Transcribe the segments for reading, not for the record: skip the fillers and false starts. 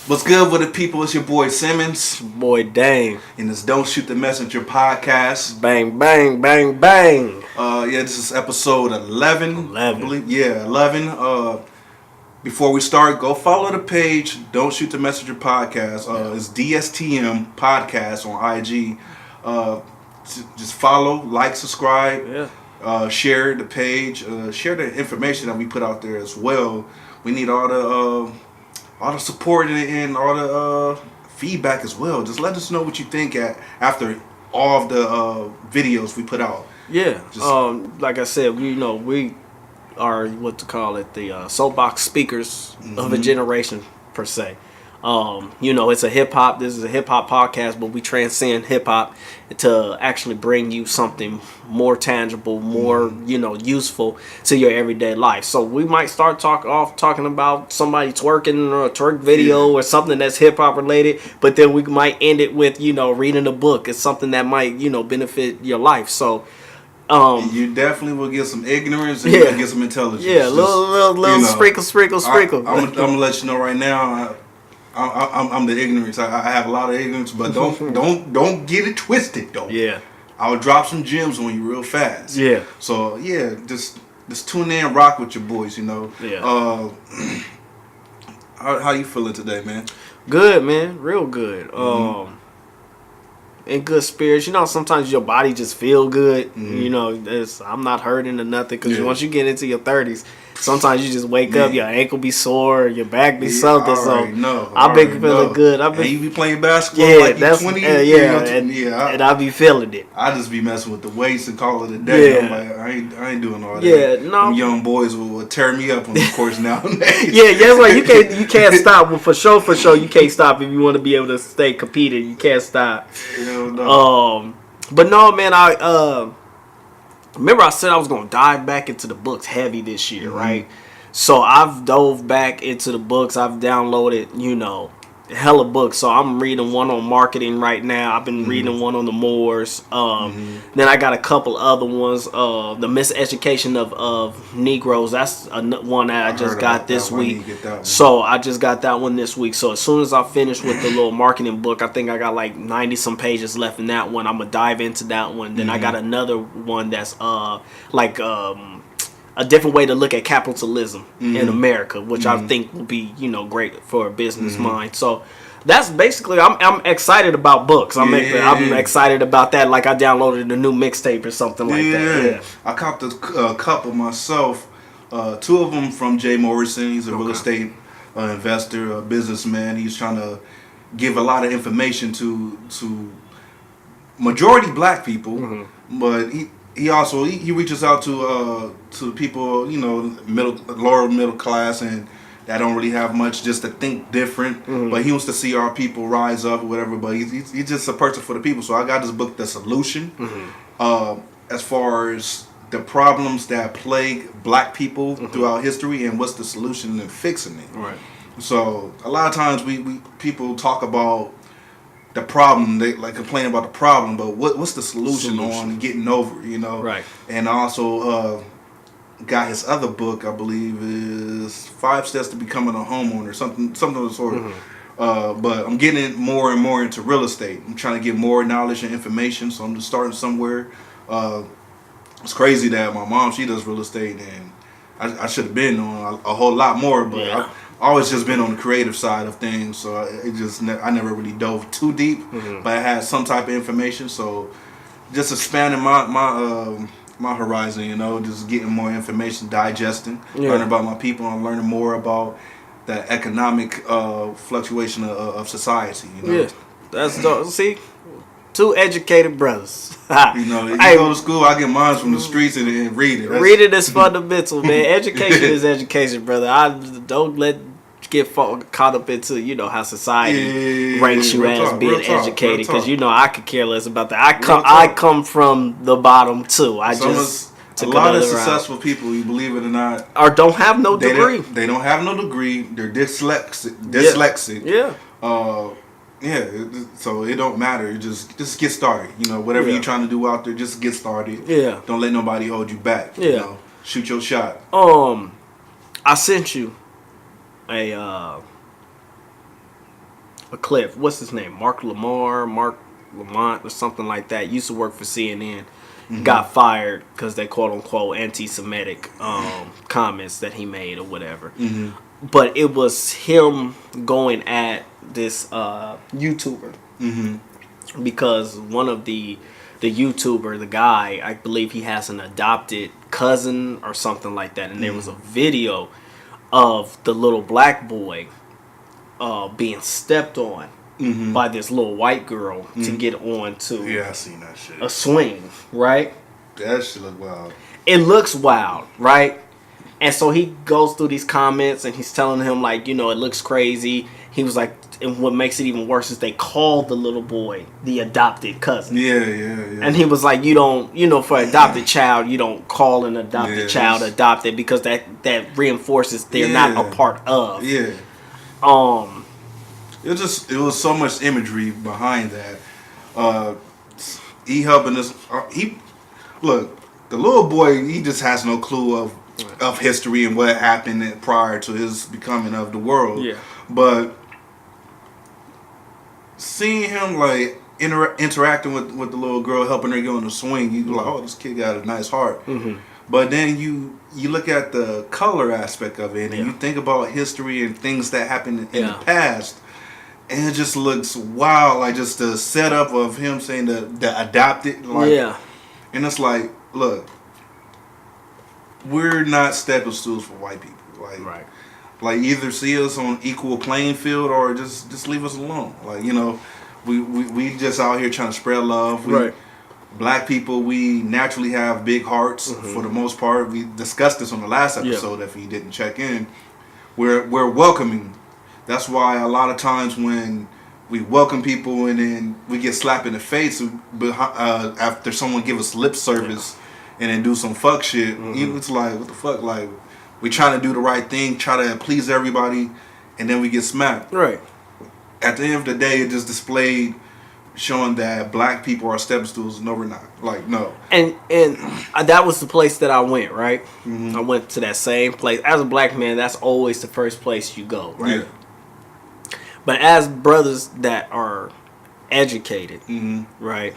What's good with the people? It's your boy Simmons. Boy Dang. And it's Don't Shoot the Messenger podcast. Bang, bang, bang, bang. This is episode 11. 11. I believe. Yeah, 11. Before we start, go follow the page, Don't Shoot the Messenger podcast. It's DSTM podcast on IG. Just follow, like, subscribe, share the page, share the information that we put out there as well. We need all the support and all the feedback as well. Just let us know what you think after all of the videos we put out. Yeah. Like I said, we are the soapbox speakers of a generation per se. It's a hip hop. This is a hip hop podcast, but we transcend hip hop to actually bring you something more tangible, more useful to your everyday life. So we might start talking about somebody twerking or a twerk video or something that's hip hop related, but then we might end it with reading a book. It's something that might benefit your life. So. You definitely will get some ignorance and you'll get some intelligence. Yeah, little sprinkle. I'm gonna let you know right now. I'm the ignorance. I have a lot of ignorance, but don't get it twisted though. Yeah, I'll drop some gems on you real fast. Yeah. So just tune in, rock with your boys. Yeah. How you feeling today, man? Good, man. Real good. In good spirits. Sometimes your body just feel good. I'm not hurting or nothing because once you get into your 30s, sometimes you just wake up, your ankle be sore, your back be something. I've been feeling good. And you be playing basketball like you're 20. And I be feeling it. I just be messing with the weights and call it a day. Yeah. I'm like, I ain't doing all that. Yeah, no. Them young boys will tear me up on the course nowadays. That's why you can't stop. Well, for sure, you can't stop if you want to be able to stay competing. You can't stop. No. But no, man, I remember I said I was going to dive back into the books heavy this year, right? So I've dove back into the books. I've downloaded, hella books. So I'm reading one on marketing right now. I've been reading one on the Moors. Then I got a couple other ones. The Miseducation of Negroes. That's one that I just got this week. So I just got that one this week. So as soon as I finish with the little marketing book, I think I got like 90 some pages left in that one. I'm gonna dive into that one. Then I got another one that's a different way to look at capitalism in America, which I think will be, great for a business mind. So that's basically, I'm excited about books. I'm excited about that. Like I downloaded a new mixtape or something like that. Yeah. I copped a couple myself. Two of them from Jay Morrison. He's a real estate investor, a businessman. He's trying to give a lot of information to majority black people, but he also reaches out to people, lower middle class and that don't really have much, just to think different. But he wants to see our people rise up or whatever. But he's just a person for the people. So I got this book, The Solution, as far as the problems that plague black people throughout history and what's the solution in fixing it. Right. So a lot of times we people talk about the problem, they like complain about the problem, but what's the solution on getting over, Right. And I also got his other book, I believe is 5 Steps to Becoming a Homeowner, something of the sort. But I'm getting more and more into real estate. I'm trying to get more knowledge and information, so I'm just starting somewhere. It's crazy that my mom, she does real estate, and I should have been on a whole lot more, but I always just been on the creative side of things, so I never really dove too deep, but I had some type of information, so just expanding my horizon, just getting more information, digesting, learning about my people, and learning more about the economic fluctuation of society. Yeah, that's dope. See, two educated brothers. You go to school, I get mine from the streets and read it. Reading is fundamental, man. Education is education, brother. I don't get caught up into how society ranks you as being educated, because I could care less about that. I come from the bottom too. I just a lot of successful people, you believe it or not, or don't have no degree. They don't have no degree. They're dyslexic. So it don't matter. Just get started. Whatever you're trying to do out there, just get started. Yeah. Don't let nobody hold you back. Shoot your shot. I sent you a a clip. What's his name? Mark Lamont, or something like that. Used to work for CNN. Got fired because they quote unquote anti-Semitic comments that he made or whatever. But it was him going at this YouTuber because one of the YouTuber, the guy, I believe he has an adopted cousin or something like that, and there was a video of the little black boy being stepped on by this little white girl to get on to I seen that shit. a swing, right? That shit look wild. It looks wild, right? And so he goes through these comments and he's telling him, like, you know, it looks crazy. He was like, and what makes it even worse is they called the little boy the adopted cousin. Yeah. And he was like, you don't, you know, for adopted child, you don't call an adopted child adopted because that reinforces they're not a part of. Yeah. It was so much imagery behind that. He helping us. Look, the little boy, he just has no clue of history and what happened prior to his becoming of the world. Yeah. But seeing him like interacting with the little girl, helping her get on the swing, you like, oh, this kid got a nice heart. But then you look at the color aspect of it, and you think about history and things that happened in the past, and it just looks wild. Like just the setup of him saying the adopted, like, and it's like, look, we're not stepping stools for white people. Like, like either see us on equal playing field or just leave us alone. Like, you know, we just out here trying to spread love. Black people, we naturally have big hearts for the most part. We discussed this on the last episode. If you didn't check in, we're welcoming. That's why a lot of times when we welcome people and then we get slapped in the face after someone give us lip service and then do some fuck shit, it's like, what the fuck? Like, we trying to do the right thing, try to please everybody, and then we get smacked. Right. At the end of the day, it just displayed showing that black people are step stools. No, we're not. Like, no. And that was the place that I went, right? I went to that same place. As a black man, that's always the first place you go, right? But as brothers that are educated, right,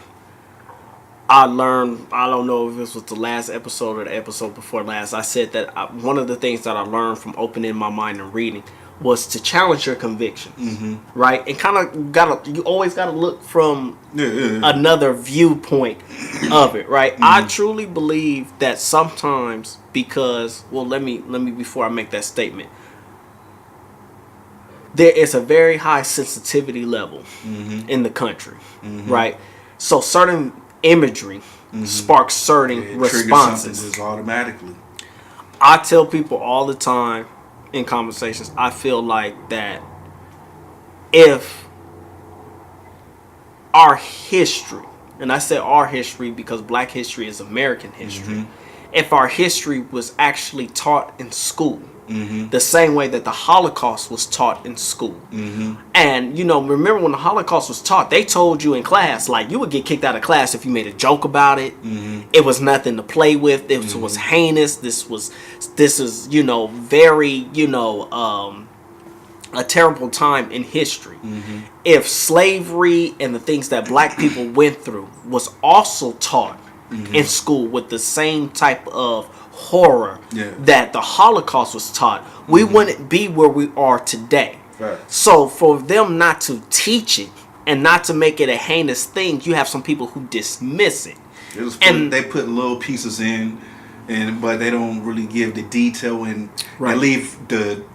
I learned, I don't know if this was the last episode or the episode before last, I said that one of the things that I learned from opening my mind and reading was to challenge your convictions, right? And kind of you always gotta look from another viewpoint of it, right? I truly believe that sometimes because, well, let me before I make that statement, there is a very high sensitivity level in the country, right? So certain imagery sparks certain responses just automatically. I tell people all the time in conversations, I feel like that if our history, and I say our history because black history is American history, if our history was actually taught in school, the same way that the Holocaust was taught in school. And, you know, remember when the Holocaust was taught, they told you in class, like, you would get kicked out of class if you made a joke about it. It was nothing to play with. It was heinous. This is, you know, very, you know, a terrible time in history. If slavery and the things that black people went through was also taught in school with the same type of horror that the Holocaust was taught, we wouldn't be where we are today. So for them not to teach it and not to make it a heinous thing, you have some people who dismiss it. They put little pieces in, but they don't really give the detail and leave the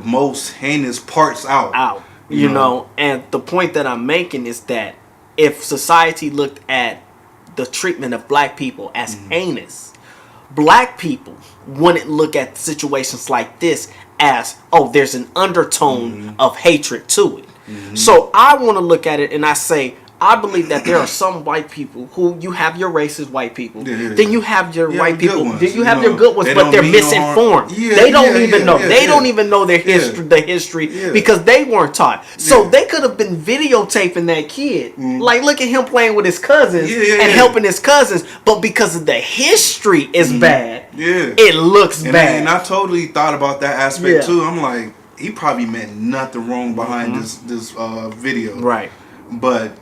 most heinous parts out. You know, and the point that I'm making is that if society looked at the treatment of black people as heinous, black people wouldn't look at situations like this as, oh, there's an undertone of hatred to it. So I want to look at it and I say, I believe that there are some white people who, you have your racist white people, then you have your white people, then you have your good ones, but they're misinformed. They don't even know. They don't even know their history, the history, because they weren't taught. So they could have been videotaping that kid, like, look at him playing with his cousins and helping his cousins, but because of the history is bad, it looks bad. And I totally thought about that aspect too. I'm like, he probably meant nothing wrong behind this video. Right. But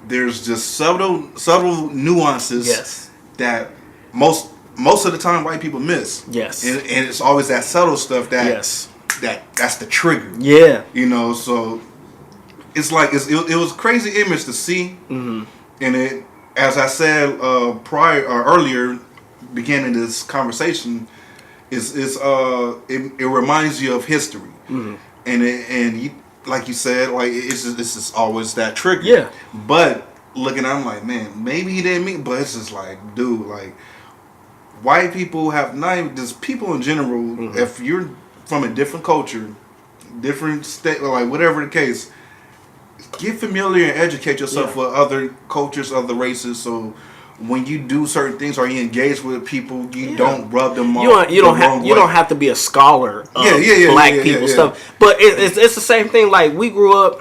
there's just subtle nuances Yes. that most of the time white people miss. Yes. And it's always that subtle stuff that Yes. that's the trigger. Yeah. You know, so it's like it was a crazy image to see. Mm-hmm. And it, as I said earlier, beginning this conversation, it reminds you of history. Mm-hmm. And you, like you said, like it's just always that trigger. Yeah. But looking at him like, man, maybe he didn't mean, but it's just like, dude, like white people have not even, just people in general, mm-hmm. if you're from a different culture, different state, like whatever the case, get familiar and educate yourself with other cultures, other races, so when you do certain things or you engage with people, you don't rub them off. You don't have to be a scholar of black people stuff. But it's the same thing. Like we grew up,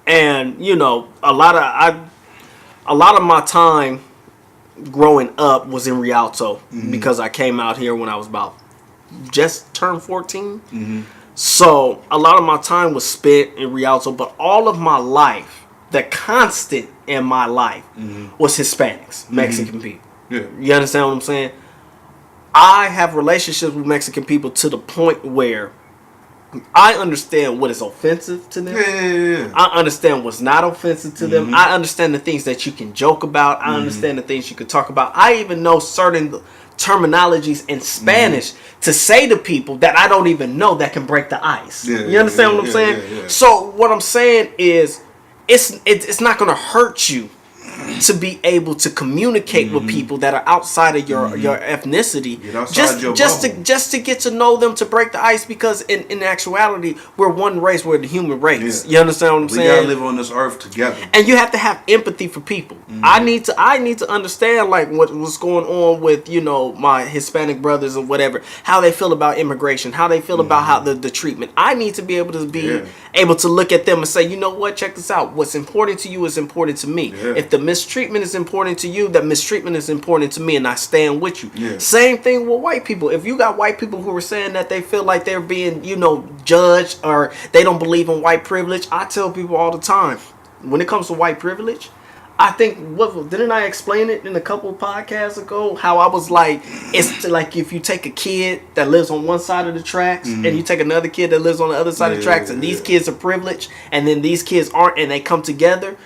and you know, a lot of my time growing up was in Rialto because I came out here when I was about just turned 14. Mm-hmm. So a lot of my time was spent in Rialto, but all of my life, the constant in my life was Hispanics, Mexican people. Yeah. You understand what I'm saying? I have relationships with Mexican people to the point where I understand what is offensive to them. Yeah. I understand what's not offensive to them. I understand the things that you can joke about. I understand the things you can talk about. I even know certain terminologies in Spanish to say to people that I don't even know that can break the ice. You understand what I'm saying? Yeah. So what I'm saying is it's not going to hurt you to be able to communicate with people that are outside of your ethnicity, just to get to know them, to break the ice, because in actuality we're one race, we're the human race. You understand what I'm saying? We gotta live on this earth together, and you have to have empathy for people. I need to understand like what's going on with, you know, my Hispanic brothers or whatever, how they feel about immigration, how they feel about how the treatment. I need to be able to able to look at them and say, you know what, check this out. What's important to you is important to me. If the mistreatment is important to you, that mistreatment is important to me, and I stand with you. Same thing with white people. If you got white people who are saying that they feel like they're being, you know, judged, or they don't believe in white privilege, I tell people all the time, when it comes to white privilege, I think, didn't I explain it in a couple of podcasts ago? How I was like, it's like if you take a kid that lives on one side of the tracks and you take another kid that lives on the other side of the tracks, and these kids are privileged, and then these kids aren't, and they come together.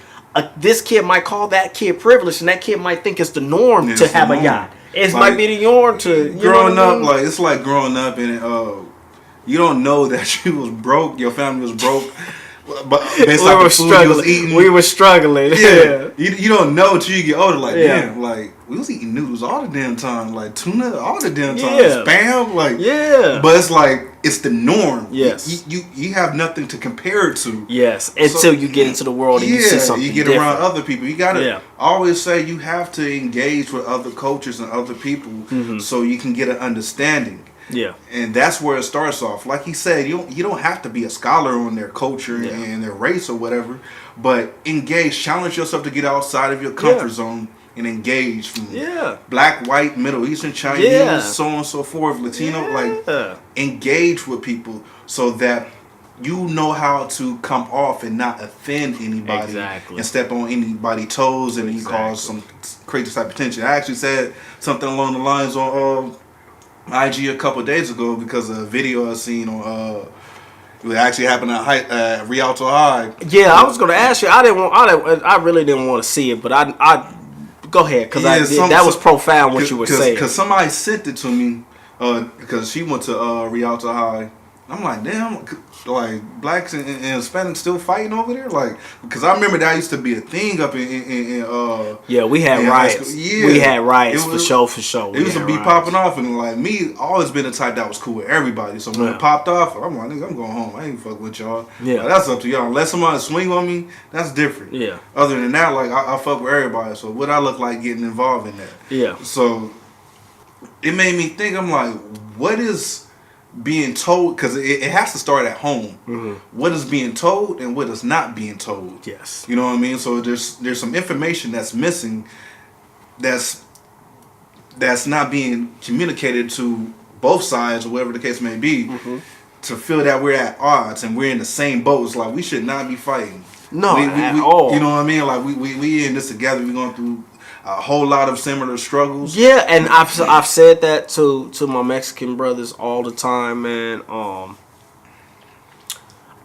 This kid might call that kid privileged, and that kid might think it's the norm to have a yacht. It like, might be the norm to growing up. Like it's like growing up and you don't know that you was broke. Your family was broke. But based off the food you was eating, we were struggling. Yeah. You don't know until you get older. Like damn, like we was eating noodles all the damn time, like tuna all the damn time, spam, like But it's like it's the norm. Yes. You have nothing to compare it to. Yes. Until you get into the world and you see something you get different. around other people. You gotta always say you have to engage with other cultures and other people so you can get an understanding. Yeah, and that's where it starts off. Like he said, you don't have to be a scholar on their culture and their race or whatever, but engage, challenge yourself to get outside of your comfort zone and engage from black, white, Middle Eastern, Chinese, so on and so forth, Latino. Like engage with people so that you know how to come off and not offend anybody and step on anybody's toes and you cause some crazy type of tension. I actually said something along the lines on IG a couple of days ago because of a video I seen on it actually happened at Rialto High. Yeah, I was gonna ask you. I really didn't want to see it, but I go ahead because that was profound what you were saying. Because somebody sent it to me because she went to Rialto High. I'm like, damn, like blacks and Hispanics still fighting over there, like because I remember that used to be a thing up in we had riots. We had riots for sure. It used to be popping off, and like me, always been the type that was cool with everybody. So when it popped off, I'm like, nigga, I'm going home. I ain't fuck with y'all. Yeah, like, that's up to y'all. Unless somebody swing on me, that's different. Yeah. Other than that, like I fuck with everybody. So what I look like getting involved in that? Yeah. So it made me think. I'm like, what is being told, because it has to start at home. What is being told and what is not being told. Yes. You know what I mean? So there's some information that's missing that's not being communicated to both sides or whatever the case may be to feel that we're at odds and we're in the same boat. It's like we should not be fighting. No, at all. You know what I mean? Like we in this together. We're going through a whole lot of similar struggles. Yeah, and I've said that to my Mexican brothers all the time, man.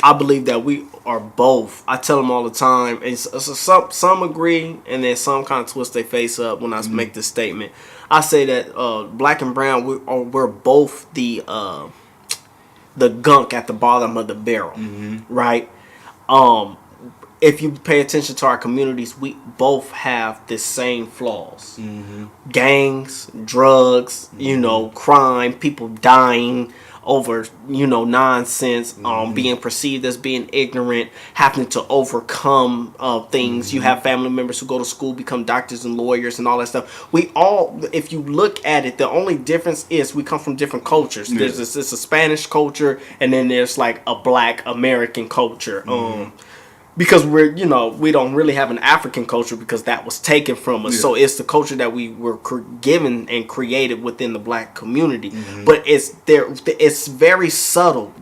I believe that we are both. I tell them all the time, and some agree, and then some kind of twist their face up when I make this statement. I say that black and brown, we're both the gunk at the bottom of the barrel, right? If you pay attention to our communities, we both have the same flaws. Gangs, drugs, crime, people dying over, nonsense, being perceived as being ignorant, having to overcome things. You have family members who go to school, become doctors and lawyers and all that stuff. We all, if you look at it, the only difference is we come from different cultures. There's it's a Spanish culture, and then there's like a Black American culture. Because we don't really have an African culture because that was taken from us. So it's the culture that we were given and created within the black community. But it's very subtle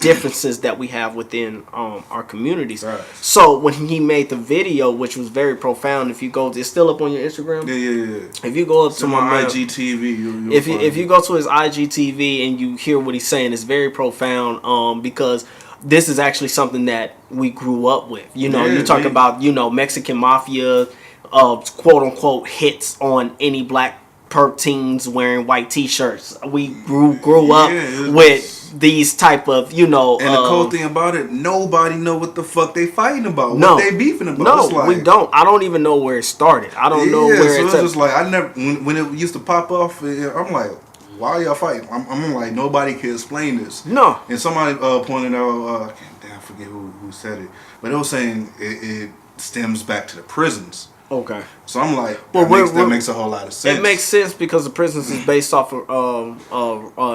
differences that we have within our communities. Right. So when he made the video, which was very profound, if you go, it's still up on your Instagram. Yeah. If you go up to my IGTV, if you go to his IGTV and you hear what he's saying, it's very profound. Because this is actually something that we grew up with. You talk about, Mexican mafia, quote unquote hits on any black perp teens wearing white t-shirts. We grew up with these type of, And the cool thing about it, nobody know what the fuck they fighting about. No, what they beefing about. No, it's like, we don't. I don't even know where it started. I don't know where it's just like, I never, when it used to pop off, I'm like, why are y'all fighting? I'm like, nobody can explain this. No. And somebody pointed out, I forget who said it, but it was saying it stems back to the prisons. Okay. So I'm like, that makes a whole lot of sense. It makes sense because the prisons is based off of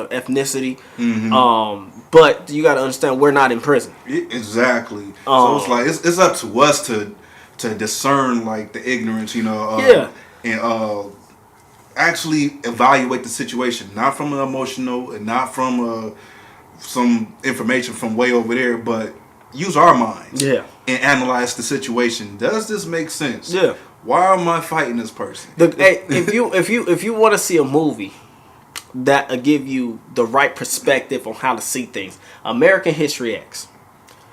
ethnicity. But you got to understand, we're not in prison. Exactly. So it's like it's up to us to discern like the ignorance, and actually evaluate the situation, not from an emotional and not from some information from way over there, but use our minds and analyze the situation. Does this make sense? Yeah. Why am I fighting this person? If you want to see a movie that'll give you the right perspective on how to see things, American History X.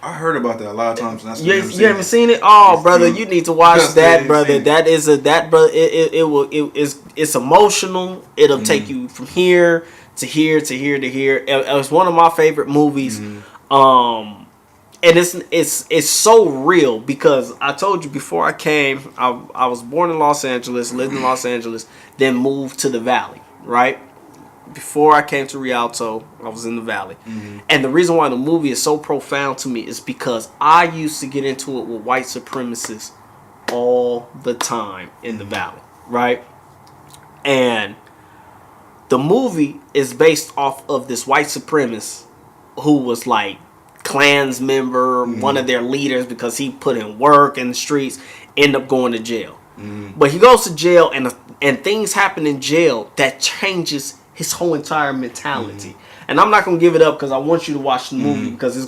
I heard about that a lot of times. And you haven't seen it? Oh, brother, you need to watch that, brother. It's emotional. It'll take you from here to here to here to here. It was one of my favorite movies. And it's so real because I told you before I came, I was born in Los Angeles, lived in Los Angeles, then moved to the Valley, right? Before I came to Rialto, I was in the Valley. And the reason why the movie is so profound to me is because I used to get into it with white supremacists all the time in the Valley, right? And the movie is based off of this white supremacist who was like Klans member, one of their leaders, because he put in work in the streets, end up going to jail. But he goes to jail and things happen in jail that changes his whole entire mentality. And I'm not gonna give it up because I want you to watch the movie because it's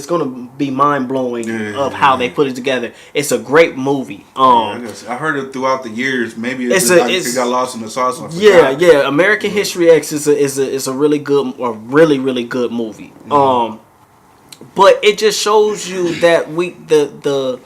gonna be mind blowing of how they put it together. It's a great movie. I heard it throughout the years. Maybe it got lost in the sauce. American History X is a really good, or really good movie. But it just shows you that the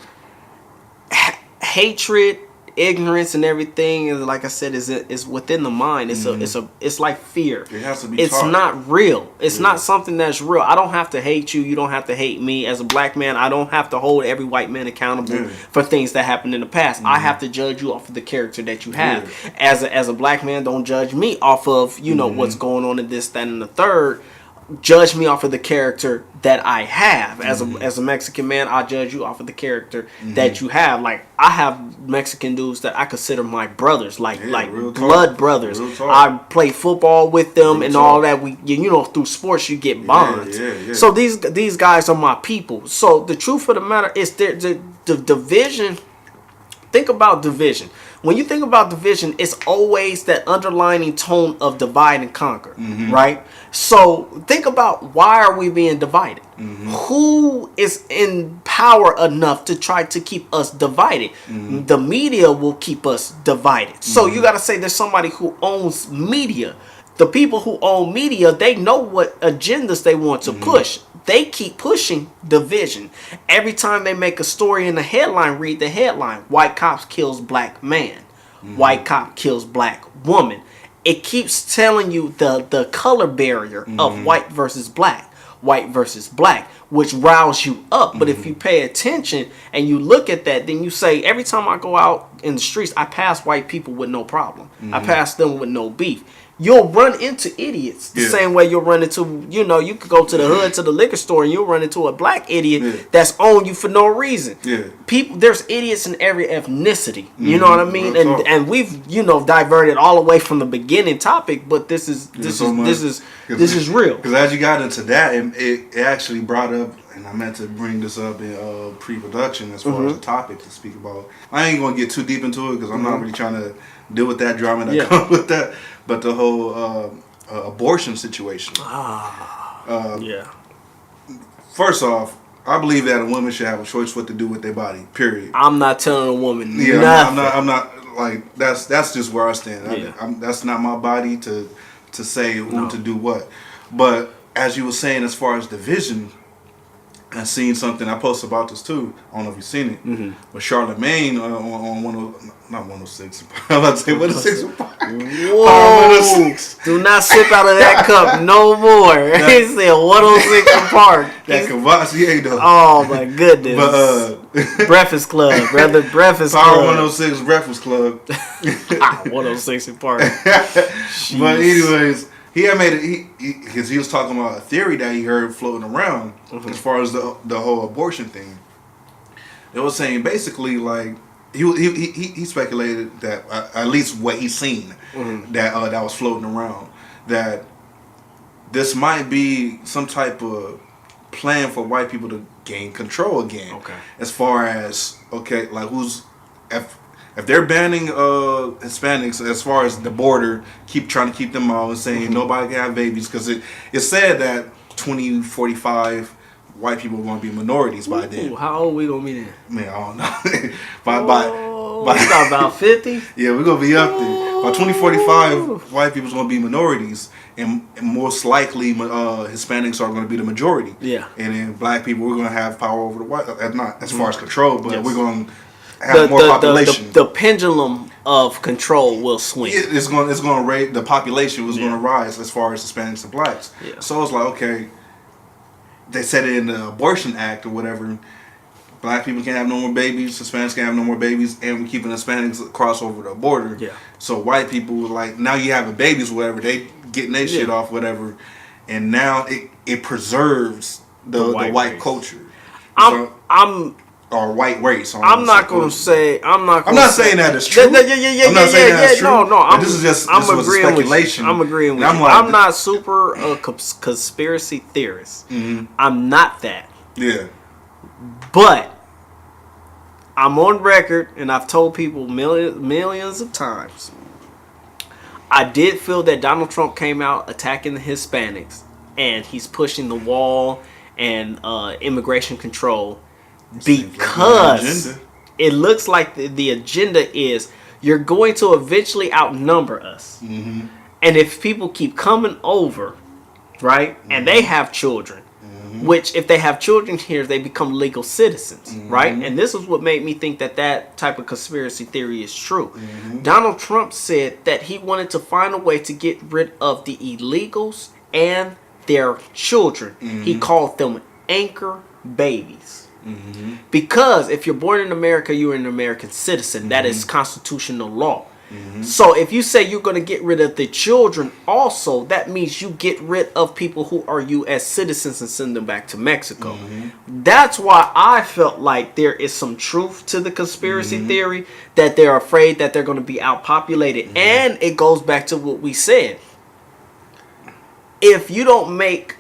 hatred, ignorance, and everything, is, like I said, is within the mind. It's like fear. It has to be It's taught. not real. It's not something that's real. I don't have to hate you. You don't have to hate me. As a black man, I don't have to hold every white man accountable for things that happened in the past. I have to judge you off of the character that you have. As a black man, don't judge me off of what's going on in this, that, and the third. Judge me off of the character that I have. As a Mexican man, I judge you off of the character that you have. Like, I have Mexican dudes that I consider my brothers, like blood brothers. I play football with them and all that. We, through sports you get bonds. So these guys are my people. So the truth of the matter is the division. Think about division. when you think about division, it's always that underlining tone of divide and conquer, right? So think about, why are we being divided? Who is in power enough to try to keep us divided? The media will keep us divided. So you got to say there's somebody who owns media. The people who own media, they know what agendas they want to push. They keep pushing division. Every time they make a story in the headline, read the headline: white cops kills black man, white cop kills black woman. It keeps telling you the color barrier of white versus black, which riles you up. But if you pay attention and you look at that, then you say, every time I go out in the streets, I pass white people with no problem. I pass them with no beef. You'll run into idiots the same way you'll run into, you could go to the hood, to the liquor store, and you'll run into a black idiot that's on you for no reason. People, there's idiots in every ethnicity. You know what I mean? And we've, diverted all the way from the beginning topic, but this is real. Because as you got into that, it actually brought up, and I meant to bring this up in pre-production as far as the topic to speak about. I ain't gonna get too deep into it because I'm not really trying to deal with that drama that comes with that. But the whole abortion situation. First off, I believe that a woman should have a choice what to do with their body. Period. I'm not telling a woman. Nothing. I'm not like that's just where I stand. That's not my body to say who to do what. But as you were saying, as far as division, I seen something. I posted about this too. I don't know if you've seen it. But Charlemagne on 106. I'm about to say 106. Whoa! 106. Do not sip out of that cup no more. He said 106 Park. That Cavassier though. Oh my goodness. But Breakfast Club, brother. Breakfast Power Club. 106 Breakfast Club. 106 Park. But anyways. He had made it because he was talking about a theory that he heard floating around as far as the whole abortion thing. It was saying basically like he speculated that at least what he's seen that was floating around, that this might be some type of plan for white people to gain control again. Okay. As far as like if they're banning Hispanics as far as the border, trying to keep them out and saying nobody can have babies, because it said that 2045 white people are going to be minorities by then. How old we going to be then? Man, I don't know. by about 50? Yeah, we're going to be up there. By 2045, white people's going to be minorities, and most likely Hispanics are going to be the majority. Yeah. And then black people, we're going to have power over the white, not as far as control, but we're going to have more population. The pendulum of control will swing. It's going to rate. The population was going to rise as far as Hispanics and blacks. Yeah. So it's like, okay, they said it in the Abortion Act or whatever. Black people can't have no more babies. Hispanics can't have no more babies, and we're keeping Hispanics cross over the border. Yeah. So white people like, now you having babies, whatever, they getting their shit off, whatever, and now it preserves the white culture. Or white race. I'm not going to say. I'm not saying that it's true. I'm not saying that's true. No. This is just agreeing speculation. I'm agreeing with you. I'm not super conspiracy theorist. I'm not that. Yeah. But I'm on record, and I've told people millions of times. I did feel that Donald Trump came out attacking the Hispanics, and he's pushing the wall and immigration control. Because it looks like the agenda is you're going to eventually outnumber us. And if people keep coming over, right, and they have children, which if they have children here, they become legal citizens, right? And this is what made me think that type of conspiracy theory is true. Donald Trump said that he wanted to find a way to get rid of the illegals and their children. He called them anchor babies. Because if you're born in America, you're an American citizen. That is constitutional law. So if you say you're going to get rid of the children also, that means you get rid of people who are U.S. citizens and send them back to Mexico. That's why I felt like there is some truth to the conspiracy theory, that they're afraid that they're going to be outpopulated. And it goes back to what we said. If you don't make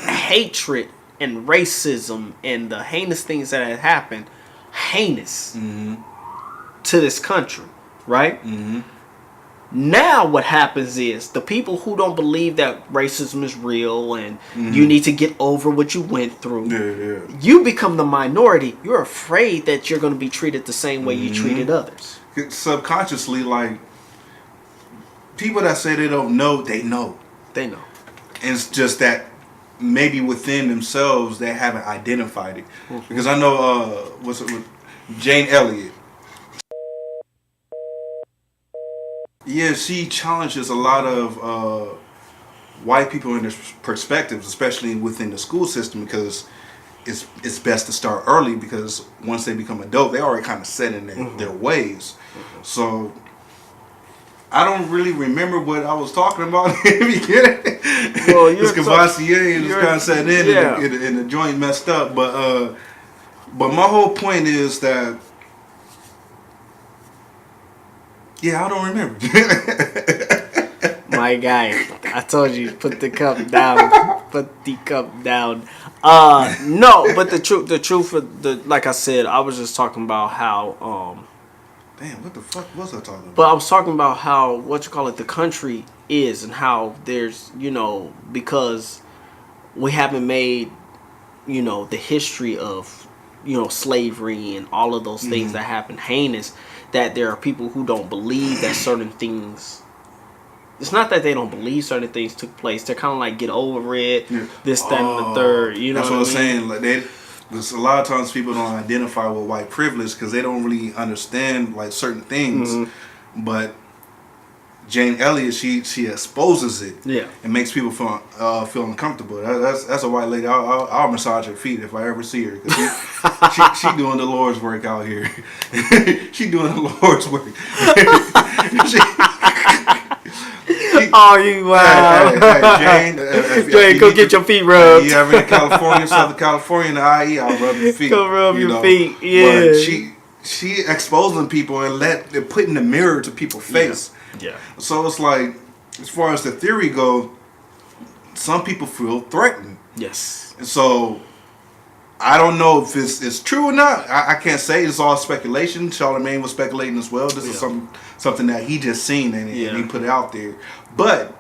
hatred and racism and the heinous things that have happened heinous to this country, right? Mm-hmm. Now what happens is the people who don't believe that racism is real and you need to get over what you went through, you become the minority. You're afraid that you're going to be treated the same way you treated others. Subconsciously, like, people that say they don't know, they know. They know. And it's just that maybe within themselves they haven't identified it. Because I know, Jane Elliott. Yeah, she challenges a lot of white people in their perspectives, especially within the school system, because it's best to start early, because once they become adult, they already kind of set in their ways. So I don't really remember what I was talking about in the beginning. Well, it's Cavassier and just kind of set in and the joint messed up. But my whole point is that, yeah, I don't remember. My guy, I told you, put the cup down. Put the cup down. No, but the truth of the, like I said, I was just talking about how damn, what the fuck was I talking about? But I was talking about how, the country is, and how there's, because we haven't made, the history of, slavery and all of those things that happened heinous, that there are people who don't believe that certain things. It's not that they don't believe certain things took place. They're kind of like, get over it, this, that, and the third. You know that's what I'm saying? Like, there's a lot of times people don't identify with white privilege because they don't really understand like certain things. But Jane Elliott, she exposes it. Yeah. And makes people feel uncomfortable. That's a white lady. I'll massage her feet if I ever see her. She doing the Lord's work out here. She doing the Lord's work. Oh, you wow. Hey, Jane. Jane, go get your feet rubbed. You ever in California, Southern California, in the IE, I'll rub your feet. Go rub your feet, yeah. But she exposing people and putting the mirror to people's face. Yeah. So it's like, as far as the theory go, some people feel threatened. Yes. And so I don't know if it's true or not. I can't say. It's all speculation. Charlamagne was speculating as well. This is something that he just seen and he put it out there. But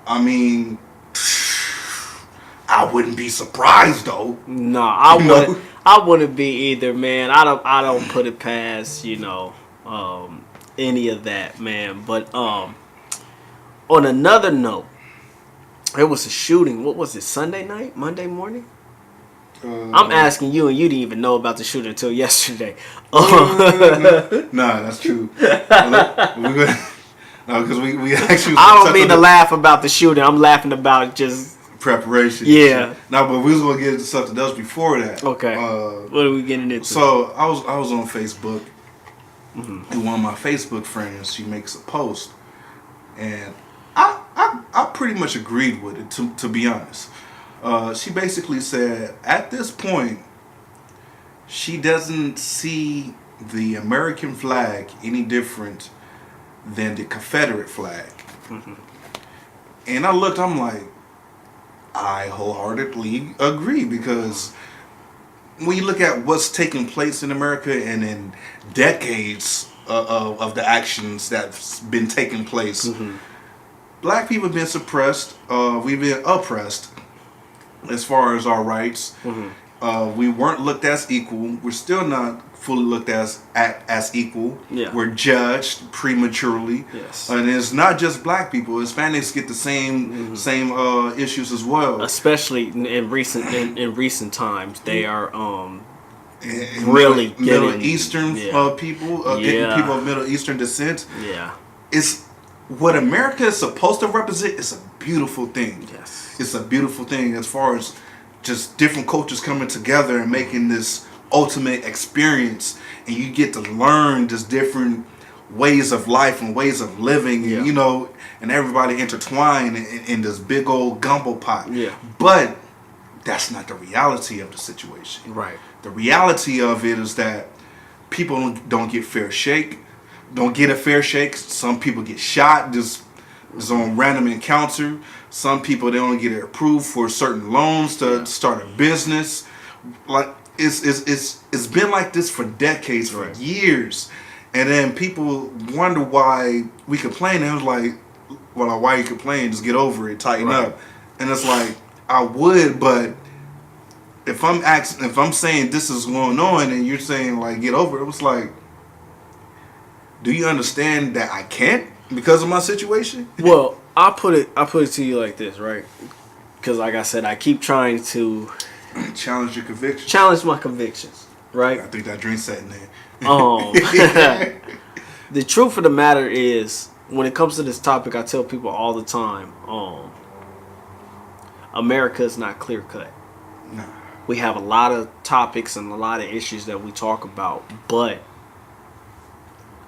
I mean, I wouldn't be surprised though. No, I wouldn't be either, man. I don't put it past any of that, man. But on another note, there was a shooting. What was it? Sunday night? Monday morning? I'm asking you, and you didn't even know about the shooting until yesterday. Nah, that's true. No, because we actually. I don't mean to laugh about the shooting. I'm laughing about just preparation. Yeah. No, but we was gonna get into something else before that. Okay. What are we getting into? So I was on Facebook, and one of my Facebook friends, she makes a post, and I pretty much agreed with it. To be honest. She basically said, at this point, she doesn't see the American flag any different than the Confederate flag. And I looked, I'm like, I wholeheartedly agree, because when you look at what's taking place in America and in decades of the actions that's been taking place, black people have been suppressed, we've been oppressed. As far as our rights, we weren't looked as equal. We're still not fully looked as equal. Yeah. We're judged prematurely. Yes. And it's not just black people. Hispanics get the same issues as well. Especially in recent times, they are really getting Middle Eastern people, getting people of Middle Eastern descent. Yeah. It's what America is supposed to represent. It's a beautiful thing. Yes. It's a beautiful thing as far as just different cultures coming together and making this ultimate experience, and you get to learn just different ways of life and ways of living, and and everybody intertwined in this big old gumbo pot. Yeah. But that's not the reality of the situation. Right. The reality of it is that people don't get a fair shake. Some people get shot just on random encounter. Some people, they don't get it approved for certain loans to start a business. Like it's been like this for decades, for years, And then people wonder why we complain. And it was like, well, why you complain? Just get over it, tighten up. And it's like, I would, but if I'm saying this is going on, and you're saying like get over it, it was like, do you understand that I can't because of my situation? Well, I put it to you like this, right? Because like I said, I keep trying to challenge your convictions. Challenge my convictions, right? I think that drink setting in. The truth of the matter is, when it comes to this topic, I tell people all the time, America is not clear cut. Nah. We have a lot of topics and a lot of issues that we talk about, but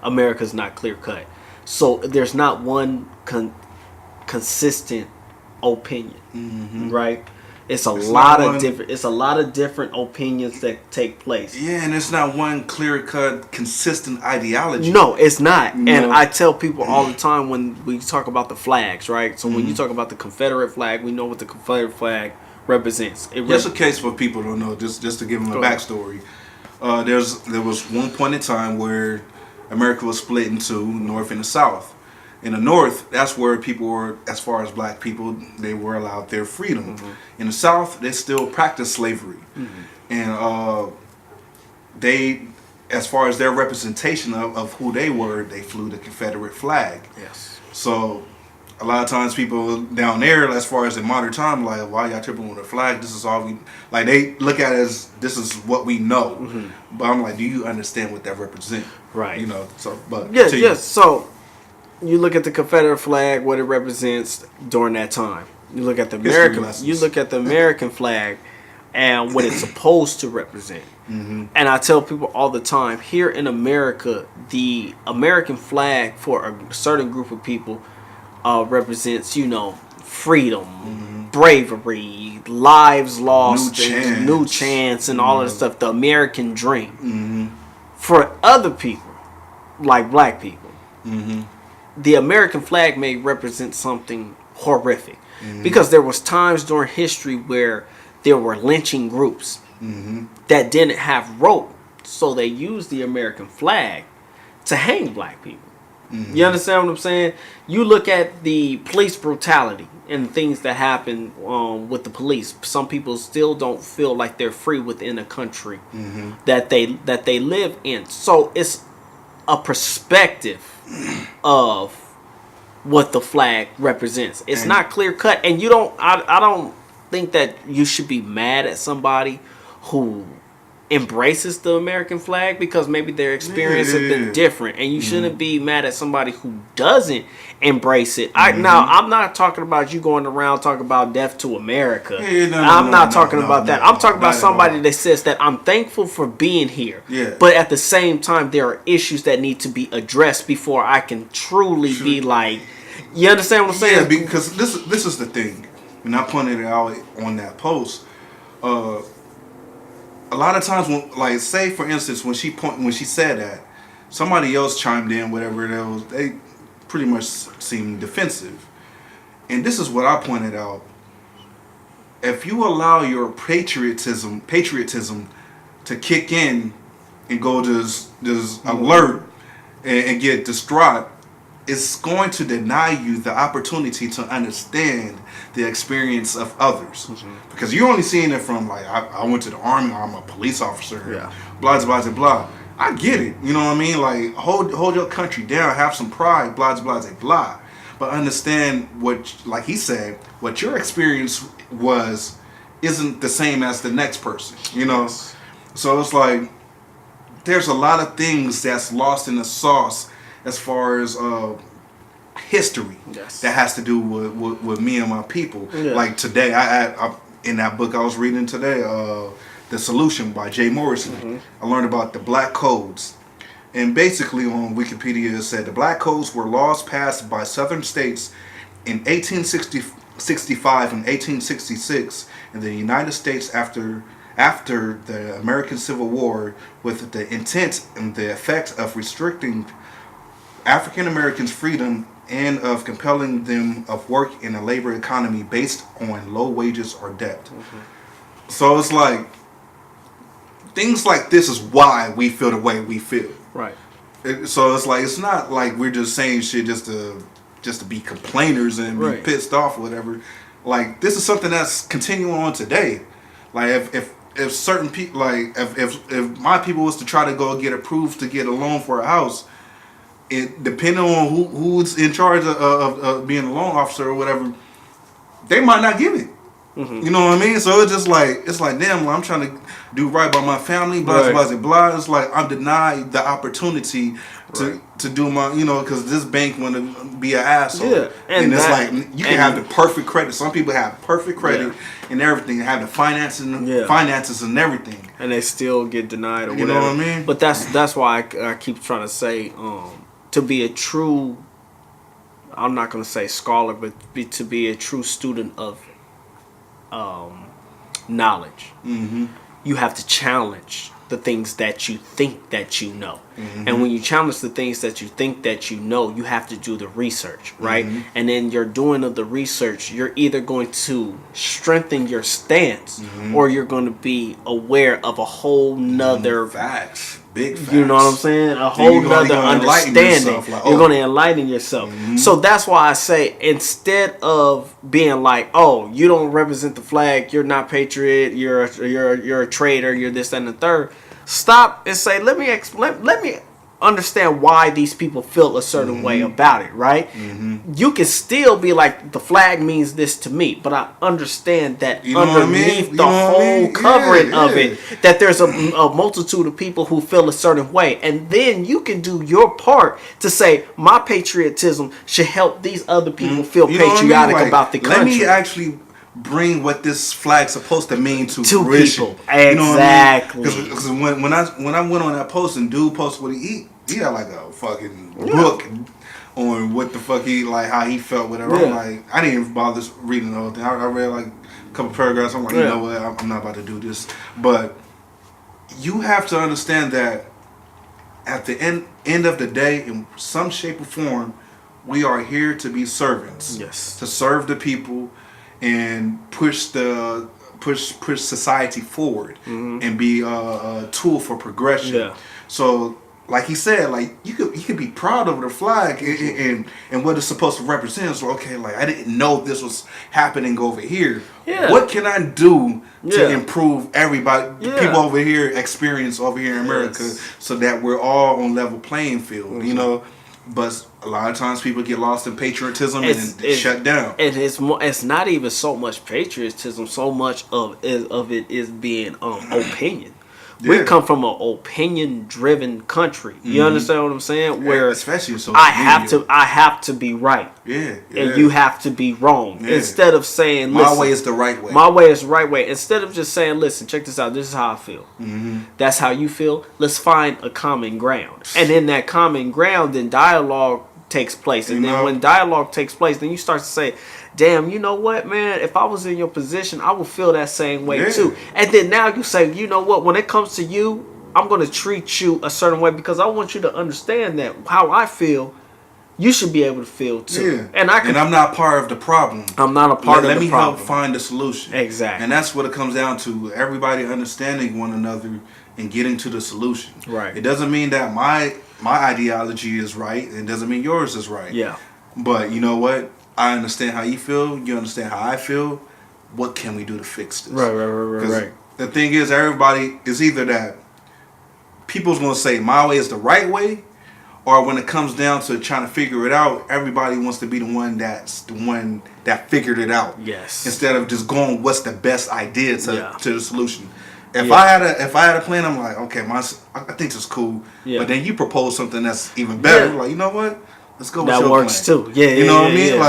America is not clear cut. So there's not one consistent opinion, right? It's a lot of different opinions that take place. Yeah, and it's not one clear-cut, consistent ideology. No, it's not. No. And I tell people all the time when we talk about the flags, right? So when you talk about the Confederate flag, we know what the Confederate flag represents. Just a case for people who don't know, just to give them a backstory. There was one point in time where America was split into North and the South. In the North, that's where people were, as far as black people, they were allowed their freedom. In the South, they still practice slavery. And they, as far as their representation of who they were, they flew the Confederate flag. Yes. So a lot of times people down there, as far as in modern time, like, why y'all tripping with a flag? This is all we, like, they look at it as this is what we know. But I'm like, do you understand what that represents? Right. You know, so, but. Yes. So you look at the Confederate flag, what it represents during that time. You look at the American flag and what it's supposed to represent. And I tell people all the time, here in America, the American flag for a certain group of people represents, freedom, bravery, lives lost, new chance, and all of that stuff. The American dream. For other people, like black people, the American flag may represent something horrific, because there was times during history where there were lynching groups that didn't have rope, so they used the American flag to hang black people. You understand what I'm saying? You look at the police brutality and things that happen with the police. Some people still don't feel like they're free within a country that they live in. So it's a perspective of what the flag represents. It's not clear cut, and you don't. I don't think that you should be mad at somebody who embraces the American flag, because maybe their experience has been different, and you shouldn't be mad at somebody who doesn't embrace it. Now, I'm not talking about you going around talking about death to America. I'm not talking about that. I'm talking about somebody that says that I'm thankful for being here, but at the same time there are issues that need to be addressed before I can truly be like, you understand what I'm saying? Yeah, because this is the thing, and I pointed it out on that post. A lot of times, when, like, say for instance, when she said that, somebody else chimed in, whatever it was, they pretty much seemed defensive. And this is what I pointed out: if you allow your patriotism to kick in and go just alert and get distraught, it's going to deny you the opportunity to understand the experience of others. Because you're only seeing it from, like, I went to the army, I'm a police officer, blah, blah, blah, blah. I get it, you know what I mean? Like, hold your country down, have some pride, blah, blah, blah, blah. But understand what, like he said, what your experience isn't the same as the next person, you know? So it's like, there's a lot of things that's lost in the sauce as far as history that has to do with me and my people. Like today, I in that book I was reading today, The Solution by Jay Morrison, I learned about the black codes. And basically on Wikipedia it said the black codes were laws passed by southern states in 1865 and 1866 in the United States after the American Civil War, with the intent and the effect of restricting African Americans' freedom and of compelling them of work in a labor economy based on low wages or debt. So it's like, things like this is why we feel the way we feel. Right. So it's like, it's not like we're just saying shit just to be complainers and be pissed off or whatever. Like, this is something that's continuing on today. Like, if certain people, like, if my people was to try to go get approved to get a loan for a house, it depending on who's in charge of being a loan officer or whatever, they might not give it. You know what I mean? So it's like damn, I'm trying to do right by my family, blah blah blah blah. It's like I'm denied the opportunity to do my, because this bank want to be an asshole. Yeah, and it's like you can have the perfect credit. Some people have perfect credit and everything, have the finances and everything, and they still get denied or whatever. You know what I mean? But that's why I keep trying to say, to be a true, I'm not going to say scholar, but to be a true student of knowledge, you have to challenge the things that you think that you know. And when you challenge the things that you think that you know, you have to do the research, right? And then you're doing of the research, you're either going to strengthen your stance or you're going to be aware of a whole nother big facts. You know what I'm saying? A whole nother understanding. Like, you're going to enlighten yourself. So that's why I say, instead of being like, oh, you don't represent the flag, you're not patriot, you're a traitor, you're this, that, and the third. Stop and say, let me understand why these people feel a certain way about it, right? You can still be like, the flag means this to me, but I understand that underneath the whole covering of it, that there's a multitude of people who feel a certain way, and then you can do your part to say, my patriotism should help these other people feel patriotic about the country. Let me actually bring what this flag's supposed to mean to people. Exactly. Because when I went on that post and dude posted what he had like a fucking book on what the fuck how he felt, whatever. I'm like, I didn't even bother reading the whole thing. I read like a couple paragraphs. I'm like, you know what, I'm not about to do this. But you have to understand that at the end of the day, in some shape or form, we are here to be servants. Yes. To serve the people and push society forward and be a tool for progression. Yeah. So, like he said, like you could be proud of the flag and what it's supposed to represent. So, okay, like I didn't know this was happening over here. Yeah. What can I do to improve everybody, people over here, experience over here in America, so that we're all on level playing field? You know. But a lot of times people get lost in patriotism and shut down. And it's not even so much patriotism. So much of it is being opinion. We come from an opinion-driven country. You understand what I'm saying? Where especially social media. I have to be right. Yeah. And you have to be wrong. Yeah. Instead of saying, my way is the right way. My way is the right way. Instead of just saying, listen, check this out. This is how I feel. That's how you feel. Let's find a common ground. And in that common ground, then dialogue takes place. And then when dialogue takes place, then you start to say, damn, you know what, man? If I was in your position, I would feel that same way too. And then now you say, you know what? When it comes to you, I'm going to treat you a certain way because I want you to understand that how I feel, you should be able to feel too. Yeah. And I'm not part of the problem. I'm not a part of the problem. Let me help find the solution. Exactly. And that's what it comes down to. Everybody understanding one another and getting to the solution. Right. It doesn't mean that my ideology is right. It doesn't mean yours is right. Yeah. But you know what? I understand how you feel. You understand how I feel. What can we do to fix this? Right. The thing is, everybody is either that people's going to say my way is the right way, or when it comes down to trying to figure it out, everybody wants to be the one that figured it out. Yes. Instead of just going, what's the best idea to the solution? If I had a plan, I'm like, okay, I think this is cool. Yeah. But then you propose something that's even better. Like, you know what? Let's go with your plan. That works too. Yeah, you know what I mean?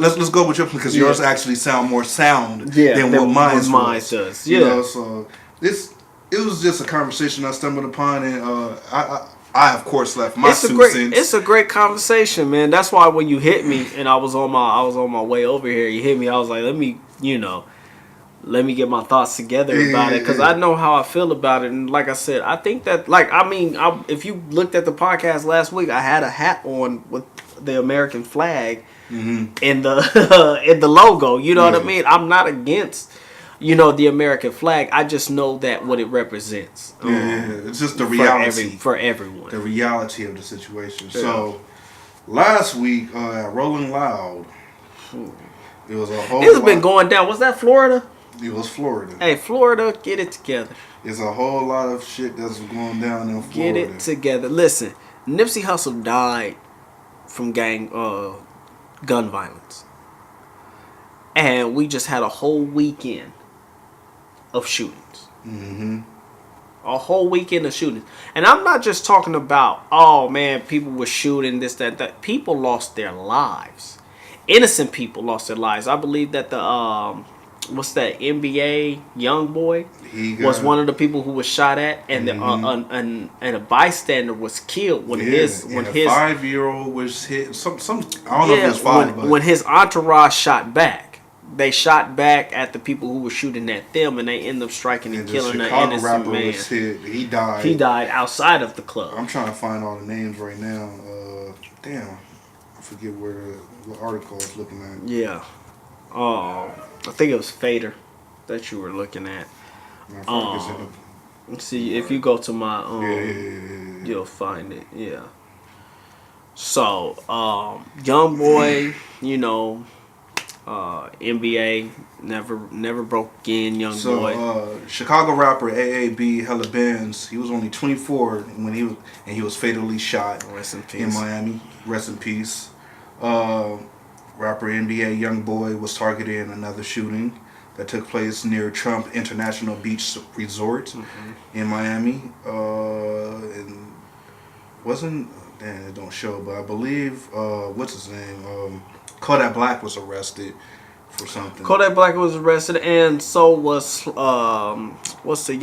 Let's go with your plan because yours actually sound more sound than what mine does. Yeah. You know, so it was just a conversation I stumbled upon, and I of course left my 2 cents. It's a great conversation, man. That's why when you hit me and I was on my way over here, you hit me. I was like, let me get my thoughts together about it because I know how I feel about it. And like I said, I think that, if you looked at the podcast last week, I had a hat on with the American flag in the in the logo. You know what I mean? I'm not against the American flag. I just know that what it represents. It's just the reality for everyone. The reality of the situation. Yeah. So last week at Rolling Loud, it was a whole. It's been going down. Was that Florida? It was Florida. Hey, Florida, get it together. There's a whole lot of shit that's going down in Florida. Get it together. Listen, Nipsey Hussle died from gun violence. And we just had a whole weekend of shootings. Mm-hmm. A whole weekend of shootings. And I'm not just talking about, oh man, people were shooting, this, that. People lost their lives. Innocent people lost their lives. I believe that the, what's that, NBA young boy was one of the people who was shot at. And and a bystander was killed when his 5-year-old was hit. Some I don't know if it was 5, but when his entourage shot back. They shot back at the people who were shooting at them, and they ended up striking and killing an innocent man. Was hit. He died. He died outside of the club. I'm trying to find all the names right now. Damn, I forget what article I was looking at. Yeah. I think it was Fader that you were looking at. See, if you go to my you'll find it. Yeah. So, young boy, NBA never broke again, young boy. So Chicago rapper AAB Hella Benz, he was only 24 when he was fatally shot. Rest in peace. In Miami. Rest in peace. Rapper NBA Young Boy was targeted in another shooting that took place near Trump International Beach Resort in Miami. And it don't show, but I believe what's his name? Kodak Black was arrested for something. Kodak Black was arrested, and so was what's the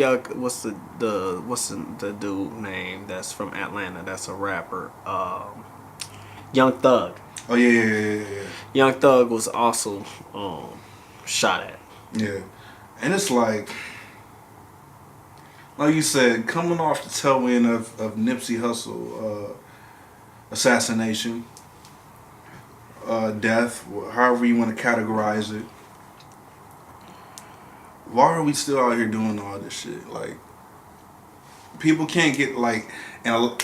dude name that's from Atlanta? That's a rapper, Young Thug. Oh yeah. Young Thug was also shot at. Yeah, and it's like you said, coming off the tail end of Nipsey Hussle assassination. Death, however you want to categorize it. Why are we still out here doing all this shit? Like, people can't get and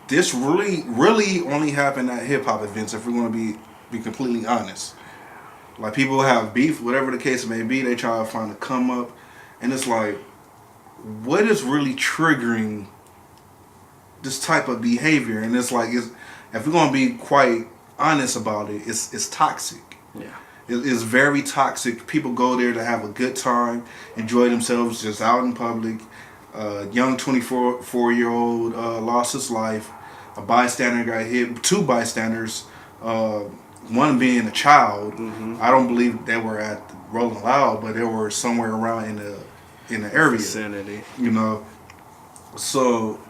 this really only happened at hip hop events. If we're going to be completely honest, like people have beef, whatever the case may be, they try to find a come up, and it's like, what is really triggering this type of behavior? And it's like, if we're going to be quite honest about it, it's toxic. Yeah, it's very toxic. People go there to have a good time, enjoy themselves, just out in public. Young 24-year-old lost his life. A bystander got hit. 2 bystanders, one being a child. I don't believe they were at Rolling Loud, but they were somewhere around in the area vicinity. So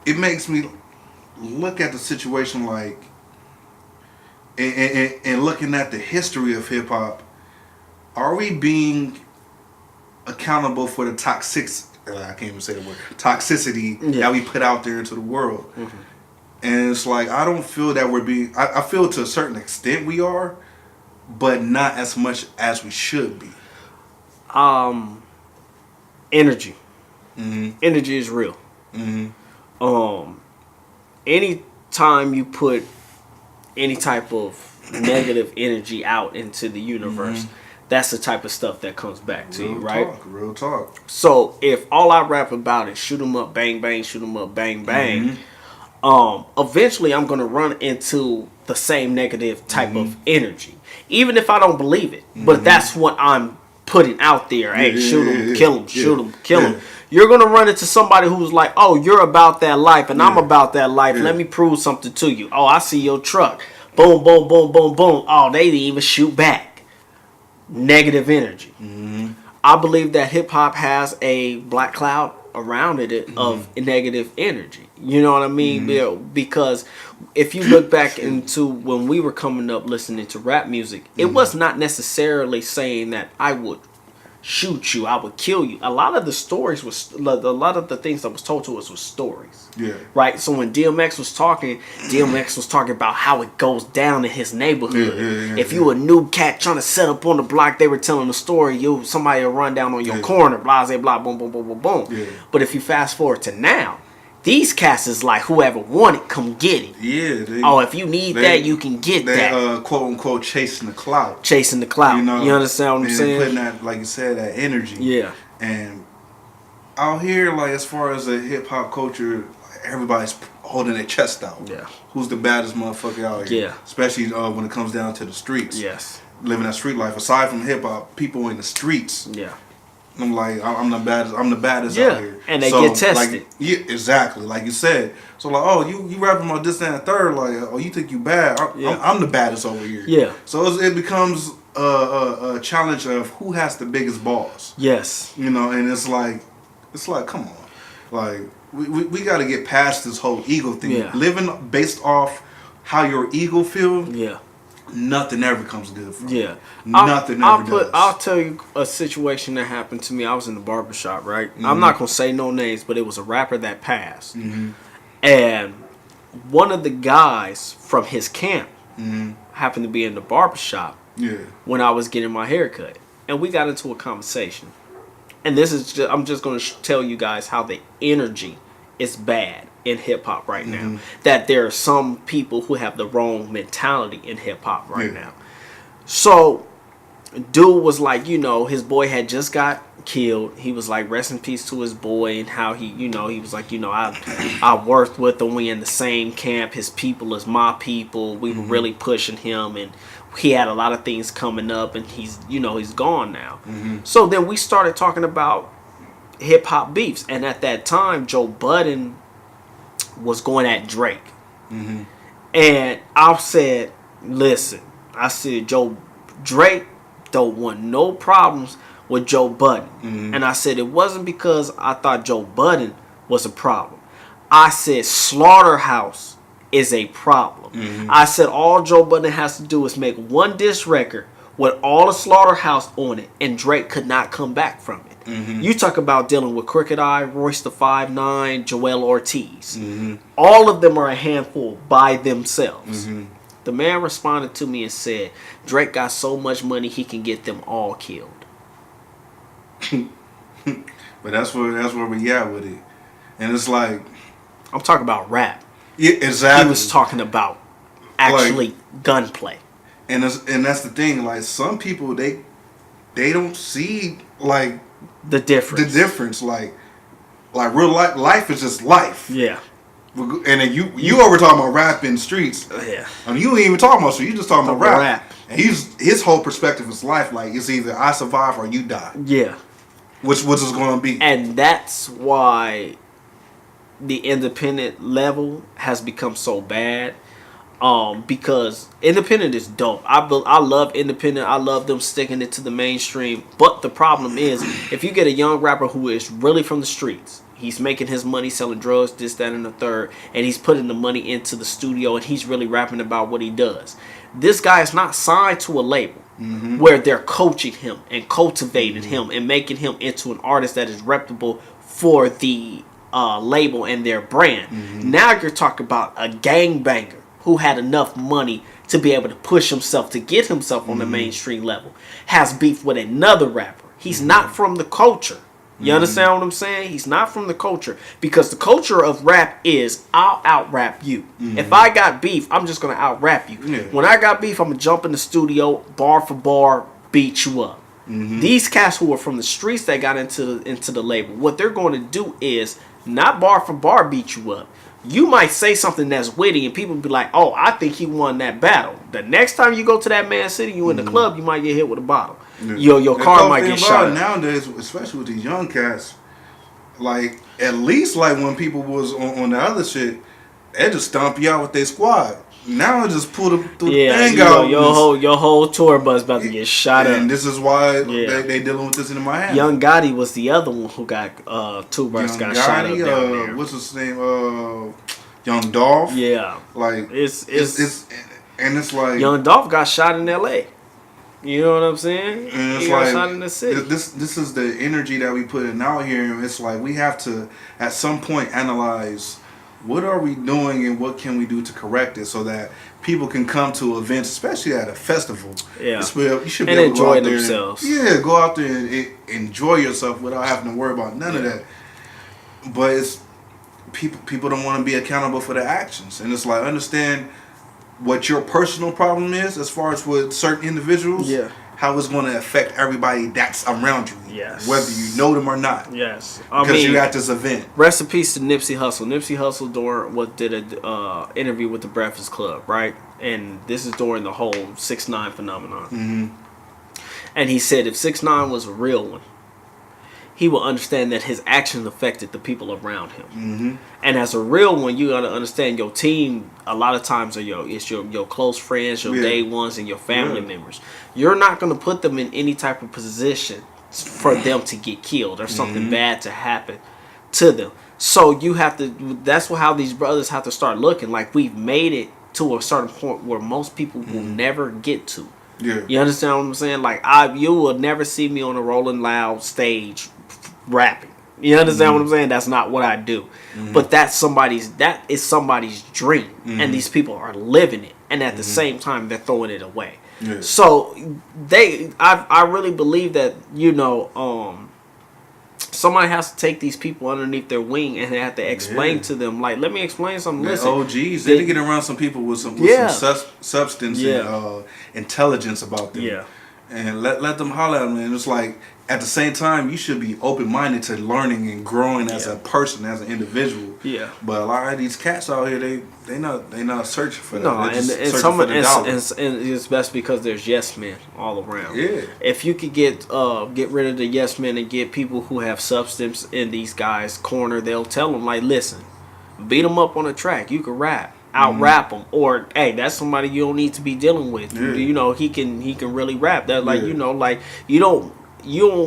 it makes me look at the situation like. And looking at the history of hip hop, are we being accountable for the I can't even say the word toxicity that we put out there into the world? And it's like, I don't feel that we're being. I feel to a certain extent we are, but not as much as we should be. Energy. Energy is real. Anytime you put any type of negative energy out into the universe, that's the type of stuff that comes back to you, right? Real talk. So if all I rap about is shoot 'em up, bang, bang, shoot 'em up, bang, bang, eventually I'm going to run into the same negative type of energy, even if I don't believe it. But that's what I'm putting out there. Hey, shoot 'em, kill 'em, shoot 'em, kill 'em. You're going to run into somebody who's like, oh, you're about that life and I'm about that life. Let me prove something to you. Oh, I see your truck. Boom, boom, boom, boom, boom. Oh, they didn't even shoot back. Negative energy. I believe that hip hop has a black cloud around it of negative energy. You know what I mean? Because if you look back into when we were coming up listening to rap music, it was not necessarily saying that I would shoot you, I would kill you. A lot of the stories a lot of the things that was told to us was stories. Yeah. Right. So when DMX was talking about how it goes down in his neighborhood. If you a new cat trying to set up on the block, they were telling the story. Somebody will run down on your corner, blah blah blah, boom boom boom boom boom. Yeah. But if you fast forward to now, these cats is like, whoever want it, come get it. Yeah. If you need that, you can get that. Quote unquote chasing the clout. Chasing the clout. You understand what I'm saying? Putting that, like you said, that energy. Yeah. And out here, like as far as the hip hop culture, everybody's holding their chest out. Yeah. Who's the baddest motherfucker out here? Yeah. Especially when it comes down to the streets. Yes. Living that street life. Aside from hip hop, people in the streets. Yeah. I'm like, I'm the baddest out here. And they get tested. Like, yeah, exactly. Like you said. So like, oh, you rapping about this, that, and the third. Like, oh, you think you bad? I'm the baddest over here. Yeah. So it becomes a challenge of who has the biggest balls. Yes. And it's like, come on. Like, we got to get past this whole ego thing. Yeah. Living based off how your ego feel. Yeah. Nothing ever comes good from it. Yeah. Nothing ever does. I'll tell you a situation that happened to me. I was in the barbershop, right? Mm-hmm. I'm not going to say no names, but it was a rapper that passed. Mm-hmm. And one of the guys from his camp Mm-hmm. happened to be in the barbershop when I was getting my hair cut. And we got into a conversation. And I'm just going to tell you guys how the energy is bad in hip hop right now. That there are some people who have the wrong mentality in hip hop right now. So, dude was like, his boy had just got killed. He was like, rest in peace to his boy, and how he was like, I worked with him. We in the same camp. His people is my people. We were really pushing him, and he had a lot of things coming up, and he's gone now. So then we started talking about hip hop beefs, and at that time, Joe Budden was going at Drake. And I said, listen, Drake don't want no problems with Joe Budden. And I said, it wasn't because I thought Joe Budden was a problem. I said, Slaughterhouse is a problem. I said, all Joe Budden has to do is make one diss record with all the Slaughterhouse on it, and Drake could not come back from it. You talk about dealing with Crooked Eye, Royce the 5'9", Joel Ortiz. All of them are a handful by themselves. The man responded to me and said, Drake got so much money he can get them all killed. But that's where we at with it. And it's like, I'm talking about rap. Yeah, exactly. He was talking about actually gunplay. And that's the thing. Like, some people, they don't see like the difference. Like real life is just life. Yeah. And then you over talking about rap in the streets. Yeah. I mean, you ain't even talking about street. You just talking about rap. And his whole perspective is life. Like, it's either I survive or you die. Yeah. Which is going to be. And that's why the independent level has become so bad. Because independent is dope. I love independent. I love them sticking it to the mainstream. But the problem is, if you get a young rapper who is really from the streets, he's making his money selling drugs, this, that, and the third, and he's putting the money into the studio, and he's really rapping about what he does. This guy is not signed to a label where they're coaching him and cultivating him and making him into an artist that is reputable for the label and their brand. Now you're talking about a gangbanger who had enough money to be able to push himself to get himself on the mainstream level, has beef with another rapper. He's not from the culture. You understand what I'm saying? He's not from the culture, because the culture of rap is I'll out rap you. If I got beef, I'm just gonna out rap you. When I got beef, I'm gonna jump in the studio, bar for bar, beat you up. These cats who are from the streets that got into the label, what they're going to do is not bar for bar beat you up. You might say something that's witty and people be like, oh, I think he won that battle. The next time you go to that man's city, you in the club, you might get hit with a bottle. Your car might get shot. Nowadays, especially with these young cats, like, at least like when people was on the other shit, they just stomp you out with their squad. Now just pull the thing out. Your whole tour bus about to get shot up. And this is why they dealing with this in Miami. Young Gotti was the other one who got tour bus got shot up down there. What's his name? Young Dolph. Yeah. Like it's like Young Dolph got shot in L.A. You know what I'm saying? And it's He got like shot in the city. this is the energy that we put in out here, and it's like we have to at some point analyze what are we doing and what can we do to correct it so that people can come to events, especially at a festival. Yeah, you should be and able to go enjoy out there themselves. go out there and enjoy yourself without having to worry about none of that. But it's people don't want to be accountable for their actions, and it's like understand what your personal problem is as far as with certain individuals. Yeah. How it's going to affect everybody that's around you. Yes. Whether you know them or not. Yes. Because you're at this event. Rest in peace to Nipsey Hussle. Nipsey Hussle did a interview with the Breakfast Club, right? And this is during the whole 6ix9ine phenomenon. Mm-hmm. And he said if 6ix9ine was a real one, he will understand that his actions affected the people around him. Mm-hmm. And as a real one, you gotta understand your team. A lot of times are your close friends, your day ones, and your family members. You're not gonna put them in any type of position for them to get killed or something bad to happen to them. So you have to. That's how these brothers have to start looking. Like we've made it to a certain point where most people will never get to. Yeah. You understand what I'm saying? Like you will never see me on a Rolling Loud stage rapping. You understand what I'm saying? That's not what I do. But that is somebody's dream, and these people are living it, and at the same time they're throwing it away. Yeah. So I really believe that somebody has to take these people underneath their wing and they have to explain to them, like, let me explain something. Listen, OGs, they get around some people with some substance and intelligence about them. Yeah. And let them holler at them. And it's like, at the same time, you should be open-minded to learning and growing as a person, as an individual. Yeah. But a lot of these cats out here, they not searching for that. No, and it's best because there's yes men all around. Yeah. If you could get rid of the yes men and get people who have substance in these guys' corner, they'll tell them, like, listen, beat them up on the track. You can rap. Out rap them, or hey, that's somebody you don't need to be dealing with. Yeah. You know, he can really rap. That like you don't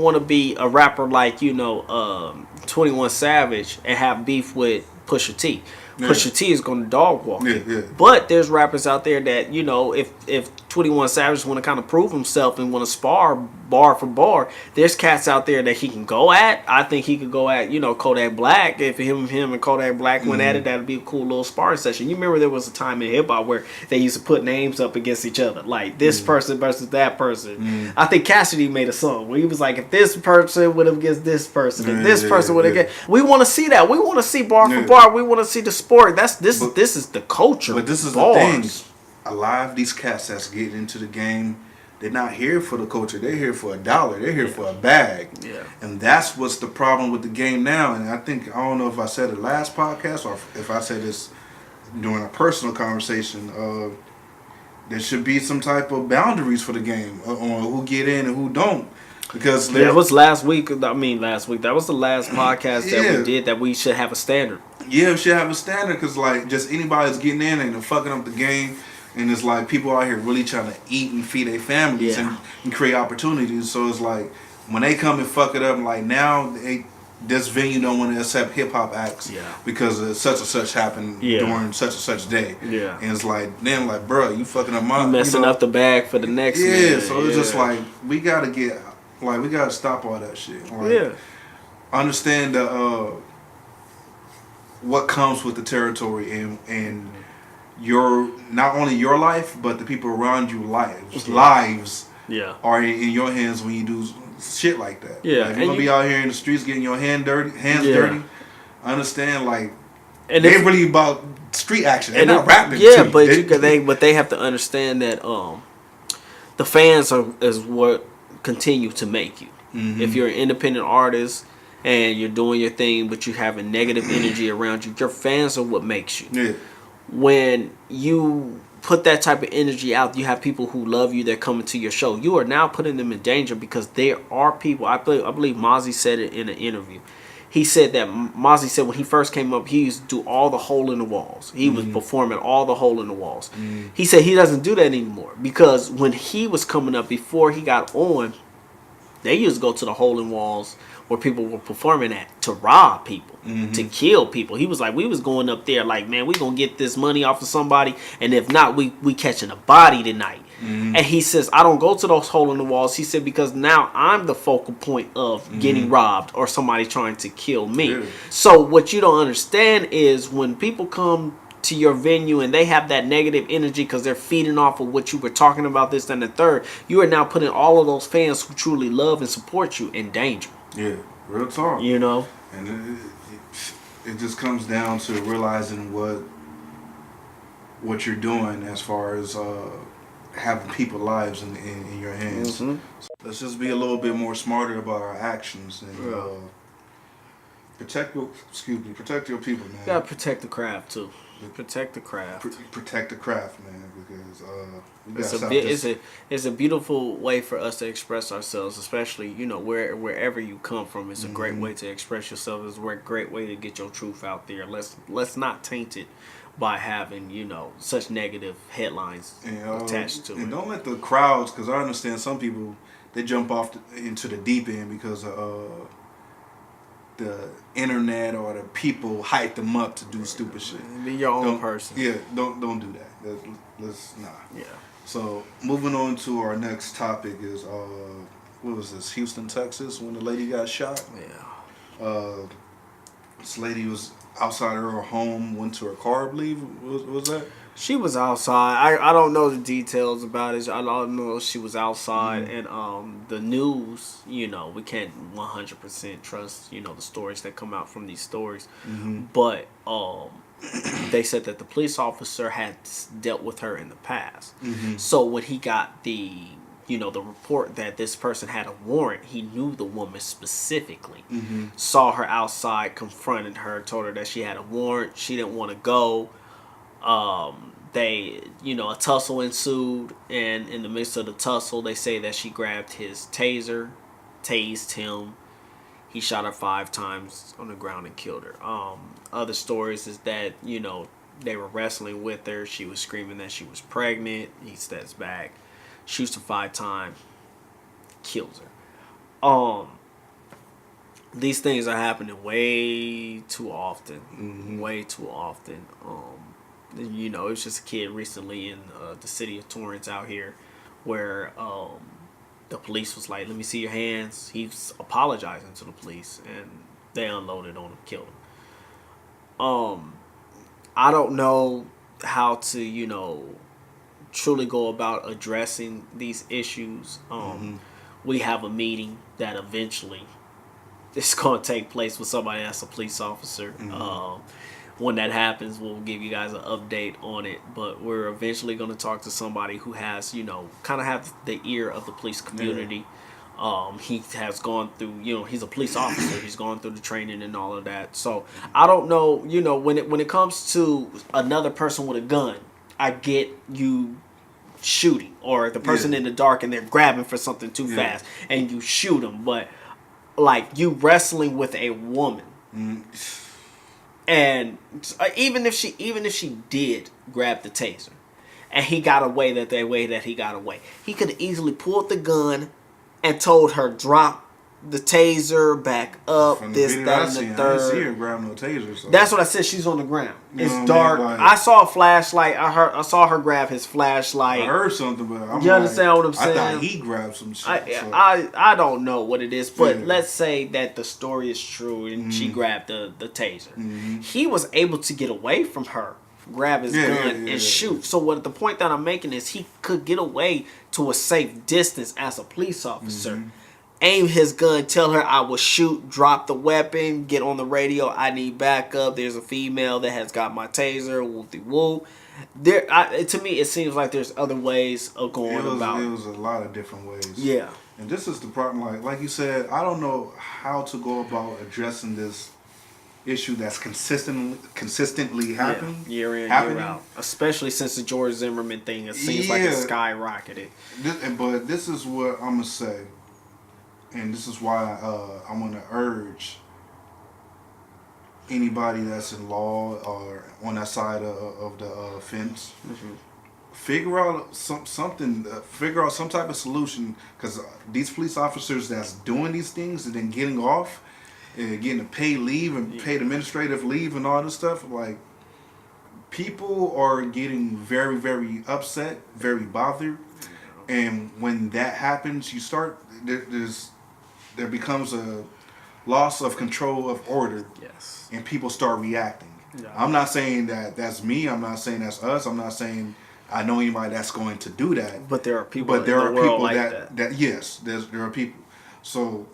want to be a rapper like 21 Savage and have beef with Pusha T. Yeah. Pusha T is going to dog walk you. Yeah. But there's rappers out there that if 21 Savage want to kind of prove himself and want to spar bar for bar, there's cats out there that he can go at. I think he could go at Kodak Black. If him and Kodak Black went at it, that'd be a cool little sparring session. You remember there was a time in hip hop where they used to put names up against each other, like this person versus that person. I think Cassidy made a song where he was like, if this person would have against this person, if this person would have we want to see that. We want to see bar for bar. We want to see the sport. This is the culture. But this is the thing. A lot of these cats that's getting into the game, they're not here for the culture. They're here for $1. They're here for a bag. Yeah. And that's what's the problem with the game now. And I don't know if I said it last podcast or if I said this during a personal conversation. There should be some type of boundaries for the game on who get in and who don't. Because that was last week. That was the last podcast that we did. That we should have a standard. Yeah, we should have a standard because like just anybody that's getting in and they're fucking up the game. And it's like people out here really trying to eat and feed their families and create opportunities. So it's like when they come and fuck it up, like now this venue don't want to accept hip hop acts because such and such happened during such and such day. Yeah, and it's like then like bro, you fucking up my messing up the bag for the next. Yeah, so it's just like we gotta stop all that shit. Like, understand the what comes with the territory and. Your not only your life, but the people around you lives are in your hands when you do shit like that. Yeah, like, if you're gonna be out here in the streets getting your hands dirty. Understand, like, and they really about street action. They're not rapping. Yeah, but they have to understand that the fans is what continue to make you. Mm-hmm. If you're an independent artist and you're doing your thing, but you have a negative energy around you, your fans are what makes you. Yeah. When you put that type of energy out, you have people who love you, they're coming to your show. You are now putting them in danger because there are people. I believe Mozzie said it in an interview. He said that Mozzie said when he first came up, he used to do all the hole in the walls. He was performing all the hole in the walls. He said he doesn't do that anymore because when he was coming up before he got on, they used to go to the hole in walls where people were performing at to rob people, to kill people. He was like, we was going up there like, man, we gonna get this money off of somebody, and if not, we catching a body tonight. And he says, I don't go to those hole in the walls. He said, because now I'm the focal point of getting robbed or somebody trying to kill me. Yeah. So what you don't understand is when people come to your venue and they have that negative energy because they're feeding off of what you were talking about, this and the third, you are now putting all of those fans who truly love and support you in danger. Yeah, real talk. You know? And it just comes down to realizing what you're doing as far as having people's lives in your hands. So let's just be a little bit more smarter about our actions and protect your people, man. You gotta protect the craft too. Protect the craft. Protect the craft, man, because it's a beautiful way for us to express ourselves, especially wherever you come from. It's a great way to express yourself. It's a great way to get your truth out there. Let's not taint it by having such negative headlines attached to it. And don't let the crowds, because I understand some people they jump off into the deep end because the internet or the people hype them up to do stupid shit. Be your own person. Yeah, don't do that. Let's nah. Yeah. So moving on to our next topic is what was this? Houston, Texas, when the lady got shot. Yeah. This lady was outside her home, went to her car, I believe. Was that? She was outside. I don't know the details about it. I don't know if she was outside. And the news, we can't 100% trust, the stories that come out from these stories. But they said that the police officer had dealt with her in the past. So when he got the report that this person had a warrant, he knew the woman specifically. Saw her outside, confronted her, told her that she had a warrant. She didn't want to go. A tussle ensued, and in the midst of the tussle, they say that she grabbed his taser, tased him. He shot her 5 times on the ground and killed her. Other stories is that, they were wrestling with her. She was screaming that she was pregnant. He steps back, shoots her 5 times, kills her. These things are happening way too often. Way too often. It was just a kid recently in the city of Torrance out here where the police was like, let me see your hands. He's apologizing to the police, and they unloaded on him, killed him. I don't know how to, truly go about addressing these issues. We have a meeting that eventually is going to take place with somebody that's a police officer. When that happens, we'll give you guys an update on it. But we're eventually going to talk to somebody who has, kind of have the ear of the police community. He has gone through, he's a police officer. He's gone through the training and all of that. So I don't know, when it comes to another person with a gun, I get you shooting, or the person in the dark and they're grabbing for something too fast and you shoot them. But like you wrestling with a woman. And even if she did grab the taser, and he got away that he got away, he could have easily pulled the gun and told her drop the taser, back up, this, that, and the third. I didn't see her grab no taser. So. That's what I said. She's on the ground. You It's dark. I saw a flashlight. I saw her grab his flashlight. I heard something, but you understand what I'm saying? I thought he grabbed some shit. I don't know what it is, but let's say that the story is true and she grabbed the taser. He was able to get away from her, grab his gun and shoot. So what the point that I'm making is he could get away to a safe distance as a police officer. Aim his gun, tell her I will shoot, drop the weapon, get on the radio, I need backup, there's a female that has got my taser, whoop-de-whoop. To me, it seems like there's other ways of going about it. It was a lot of different ways. Yeah. And this is the problem, like you said, I don't know how to go about addressing this issue that's consistently happening. Year in, year out. Especially since the George Zimmerman thing, it seems like it skyrocketed. But this is what I'm going to say. And this is why I'm going to urge anybody that's in law or on that side of the fence, figure out something, figure out some type of solution, because these police officers that's doing these things and then getting off and getting a paid leave and paid administrative leave and all this stuff, like, people are getting very, very upset, very bothered. And when that happens, you start there becomes a loss of control of order. Yes. And people start reacting. Yeah. I'm not saying that that's me. I'm not saying that's us. I'm not saying I know anybody that's going to do that. But there are people. But there in are the world people like that yes, there are people. So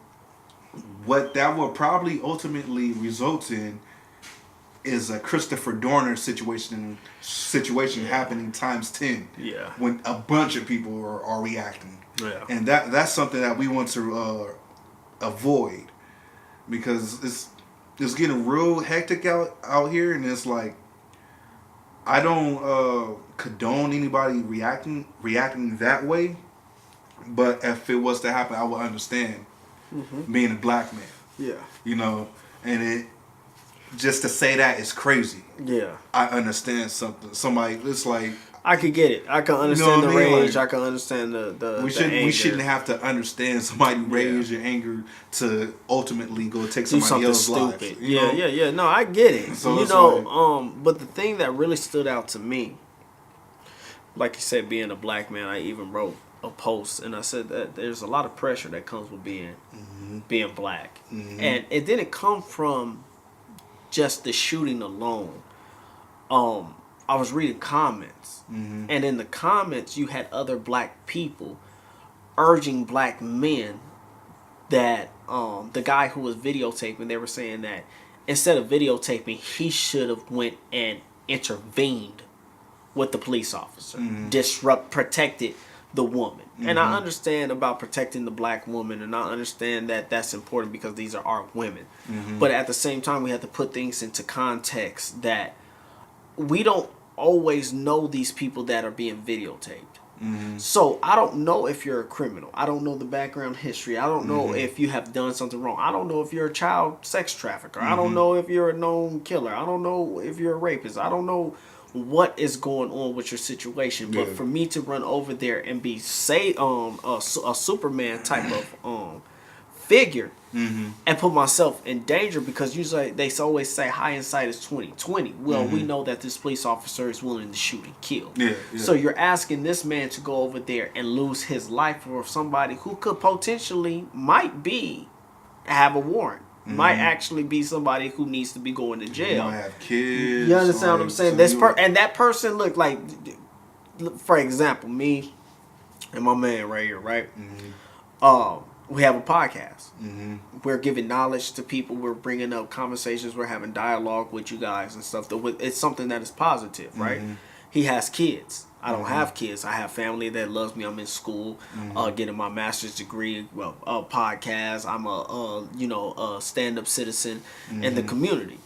what that will probably ultimately result in is a Christopher Dorner situation happening times 10. Yeah. When a bunch of people are reacting. Yeah. And that's something that we want to avoid, because it's getting real hectic out here, and it's like I don't condone anybody reacting that way, but if it was to happen, I would understand being a black man. Yeah. You know, and it just to say that is crazy. Yeah. I understand somebody. It's like I could get it. I can understand the what I mean? rage. Like, I can understand the we anger. shouldn't have to understand somebody rage or anger to ultimately go take Do somebody something else's stupid. life. Yeah. No, I get it. So you it's know, but the thing that really stood out to me, like you said, being a black man, I even wrote a post and I said that there's a lot of pressure that comes with being black, and it didn't come from just the shooting alone. I was reading comments, and in the comments you had other black people urging black men that the guy who was videotaping, they were saying that instead of videotaping, he should have went and intervened with the police officer, protected the woman. And I understand about protecting the black woman, and I understand that that's important because these are our women. But at the same time, we have to put things into context that we don't always know these people that are being videotaped. So I don't know if you're a criminal. I don't know the background history. I don't know if you have done something wrong. I don't know if you're a child sex trafficker. I don't know if you're a known killer. I don't know if you're a rapist. I don't know what is going on with your situation. But for me to run over there and be a Superman type of figure and put myself in danger, because usually they always say hindsight is 20/20. Well, we know that this police officer is willing to shoot and kill. So you're asking this man to go over there and lose his life for somebody who could potentially have a warrant. Might actually be somebody who needs to be going to jail. Might have kids. You understand what I'm saying? And that person looked like, for example, me and my man right here, right? We have a podcast. We're giving knowledge to people. We're bringing up conversations. We're having dialogue with you guys and stuff. It's something that is positive, right? He has kids. I don't have kids. I have family that loves me. I'm in school, getting my master's degree. Well, podcast. I'm a stand-up citizen in the community.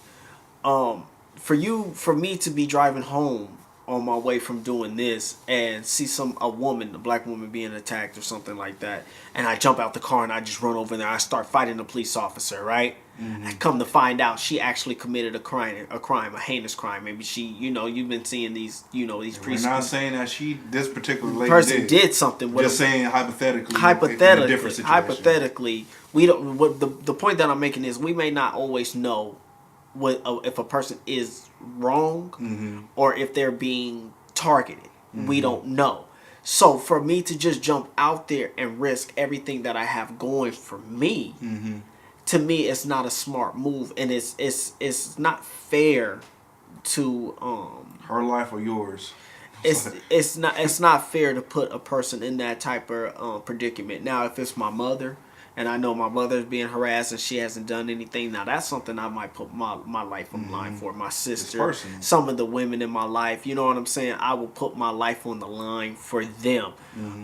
For me to be driving home on my way from doing this and see a black woman being attacked or something like that, and I jump out the car and I just run over there, I start fighting the police officer, right? I come to find out she actually committed a heinous crime. Maybe she, you've been seeing these We're not saying that this particular lady person did something. Just saying hypothetically. Hypothetically, in a different situation. hypothetically, we don't. What the point that I'm making is we may not always know if a person is wrong or if they're being targeted. We don't know. So for me to just jump out there and risk everything that I have going for me, to me, it's not a smart move, and it's not fair to her life or yours. It's not fair to put a person in that type of predicament. Now, if it's my mother, and I know my mother's being harassed and she hasn't done anything, now that's something I might put my life on the line for. My sister, some of the women in my life, you know what I'm saying? I will put my life on the line for them.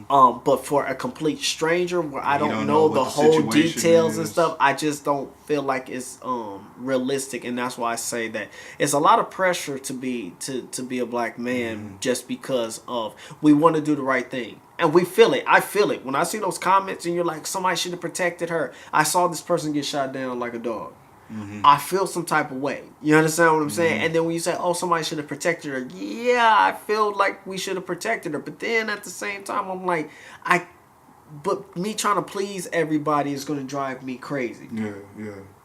But for a complete stranger where I don't know the whole details and stuff, I just don't feel like it's realistic. And that's why I say that it's a lot of pressure to be a black man just because of we want to do the right thing. And we feel it. I feel it. When I see those comments and you're like, somebody should have protected her. I saw this person get shot down like a dog. I feel some type of way. You understand what I'm saying? And then when you say, oh, somebody should have protected her. Yeah, I feel like we should have protected her. But then at the same time, I'm like, but me trying to please everybody is going to drive me crazy. Yeah.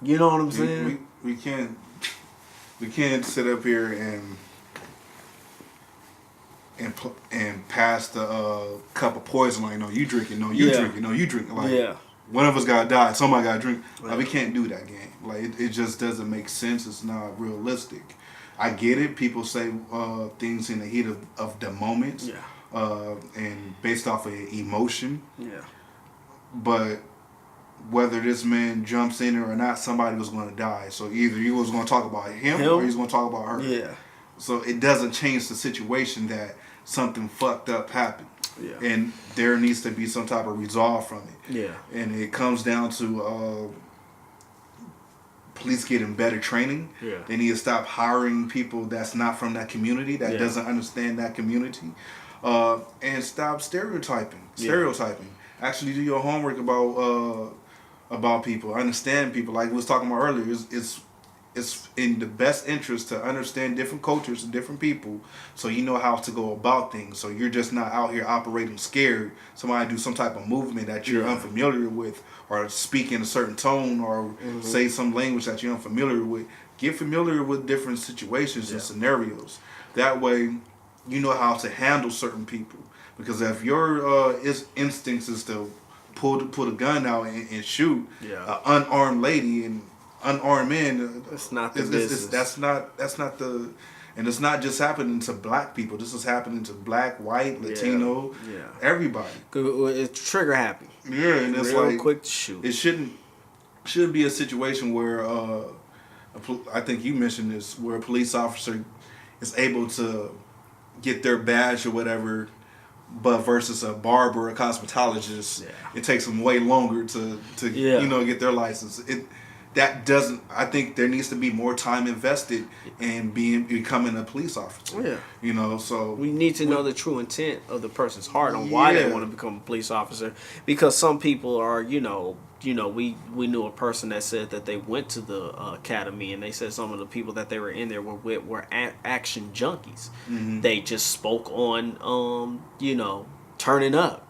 You know what I'm saying? We can't sit up here and and pass the cup of poison. Like, no, you drink it. No, you drink it. No, you drink it. Like, one of us gotta die. Somebody gotta drink. Like, we can't do that game. Like, it just doesn't make sense. It's not realistic. I get it. People say things in the heat of the moment. And based off of emotion. But whether this man jumps in there or not, somebody was going to die. So either he was going to talk about him or he's going to talk about her. So it doesn't change the situation that something fucked up happened. And there needs to be some type of resolve from it. And it comes down to police getting better training. They need to stop hiring people that's not from that community, that doesn't understand that community. And stop stereotyping. Actually do your homework about people. Understand people. Like we was talking about earlier, it's in the best interest to understand different cultures and different people, so you know how to go about things. So you're just not out here operating scared. Somebody do some type of movement that you're unfamiliar with, or speak in a certain tone, or say some language that you're unfamiliar with. Get familiar with different situations and scenarios. That way, you know how to handle certain people. Because if your instincts is to pull the gun out and shoot an unarmed lady and unarmed men, that's not the business. That's not the, and it's not just happening to black people. This is happening to black, white, Latino, everybody. It's trigger happy. And it's real like quick to shoot. It shouldn't be a situation where I think you mentioned this, where a police officer is able to get their badge or whatever. But versus a barber or a cosmetologist, it takes them way longer to get their license. I think there needs to be more time invested in becoming a police officer. So we need to know the true intent of the person's heart on why they want to become a police officer. Because some people are, we knew a person that said that they went to the academy, and they said some of the people that they were in there were action junkies. They just spoke on turning up.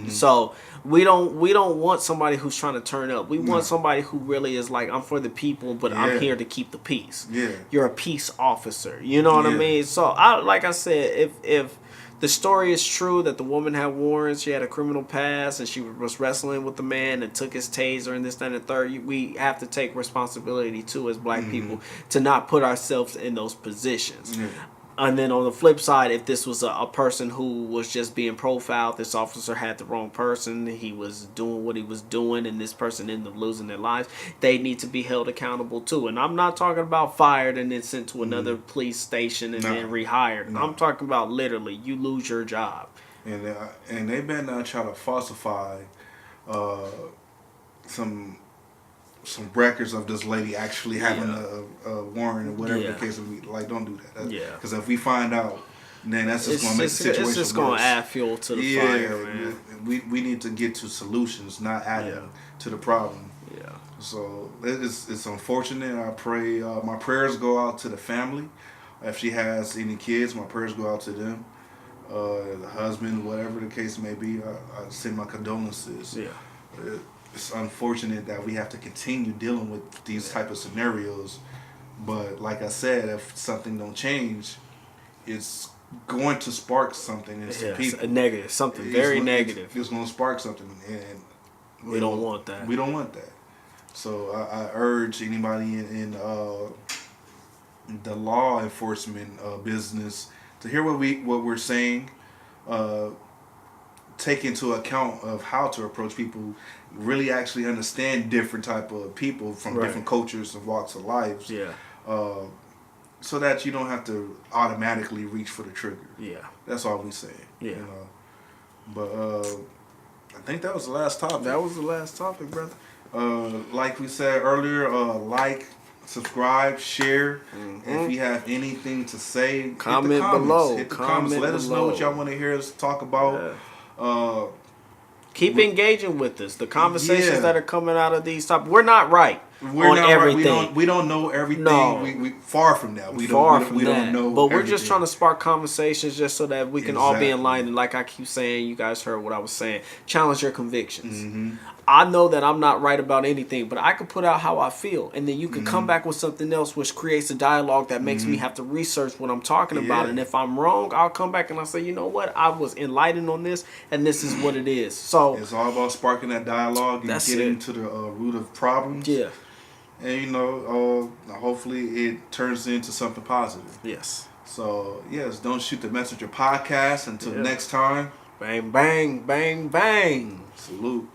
So we don't want somebody who's trying to turn up. We want somebody who really is like, I'm for the people, but I'm here to keep the peace. You're a peace officer. You know what I mean? So like I said, if the story is true that the woman had warrants, she had a criminal past, and she was wrestling with the man and took his taser and this, that, and the third, we have to take responsibility too as black people to not put ourselves in those positions. And then on the flip side, if this was a person who was just being profiled, this officer had the wrong person, he was doing what he was doing, and this person ended up losing their lives, they need to be held accountable too. And I'm not talking about fired and then sent to another police station and then rehired. I'm talking about literally, you lose your job. And they've been trying to falsify some records of this lady actually having a warrant or whatever the case may be. Like, don't do that. Because if we find out, then that's just going to make the situation worse. It's just going to add fuel to the fire, man. We need to get to solutions, not adding to the problem. So it's unfortunate. I pray, my prayers go out to the family. If she has any kids, my prayers go out to them. The husband, whatever the case may be, I send my condolences. It's unfortunate that we have to continue dealing with these type of scenarios, but like I said, if something don't change, it's going to spark something in some people. A negative, something very negative. It's going to spark something, and we don't want that. We don't want that. So I urge anybody in the law enforcement business to hear what we're saying. Take into account of how to approach people, really actually understand different type of people from different cultures and walks of life. So that you don't have to automatically reach for the trigger. That's all we say. But I think that was the last topic. That was the last topic, brother. Like we said earlier, like, subscribe, share. If you have anything to say, comment hit the comments. below. Hit the comments. Let us know what y'all want to hear us talk about. Keep engaging with us. The conversations that are coming out of these topics, we're not right. We're on not everything. Right. We don't know everything. No. We far from that. We don't know. But we're everything. just trying to spark conversations just so that we can all be in line. And like I keep saying, you guys heard what I was saying. Challenge your convictions. Mm-hmm. I know that I'm not right about anything, but I can put out how I feel, and then you can come back with something else, which creates a dialogue that makes me have to research what I'm talking about. And if I'm wrong, I'll come back and I'll say, you know what, I was enlightened on this, and this is what it is. So it's all about sparking that dialogue and getting to the root of problems. Yeah. And you know, hopefully it turns into something positive. Yes. So yes, don't shoot the messenger podcast. Until next time. Bang, bang, bang, bang. Salute.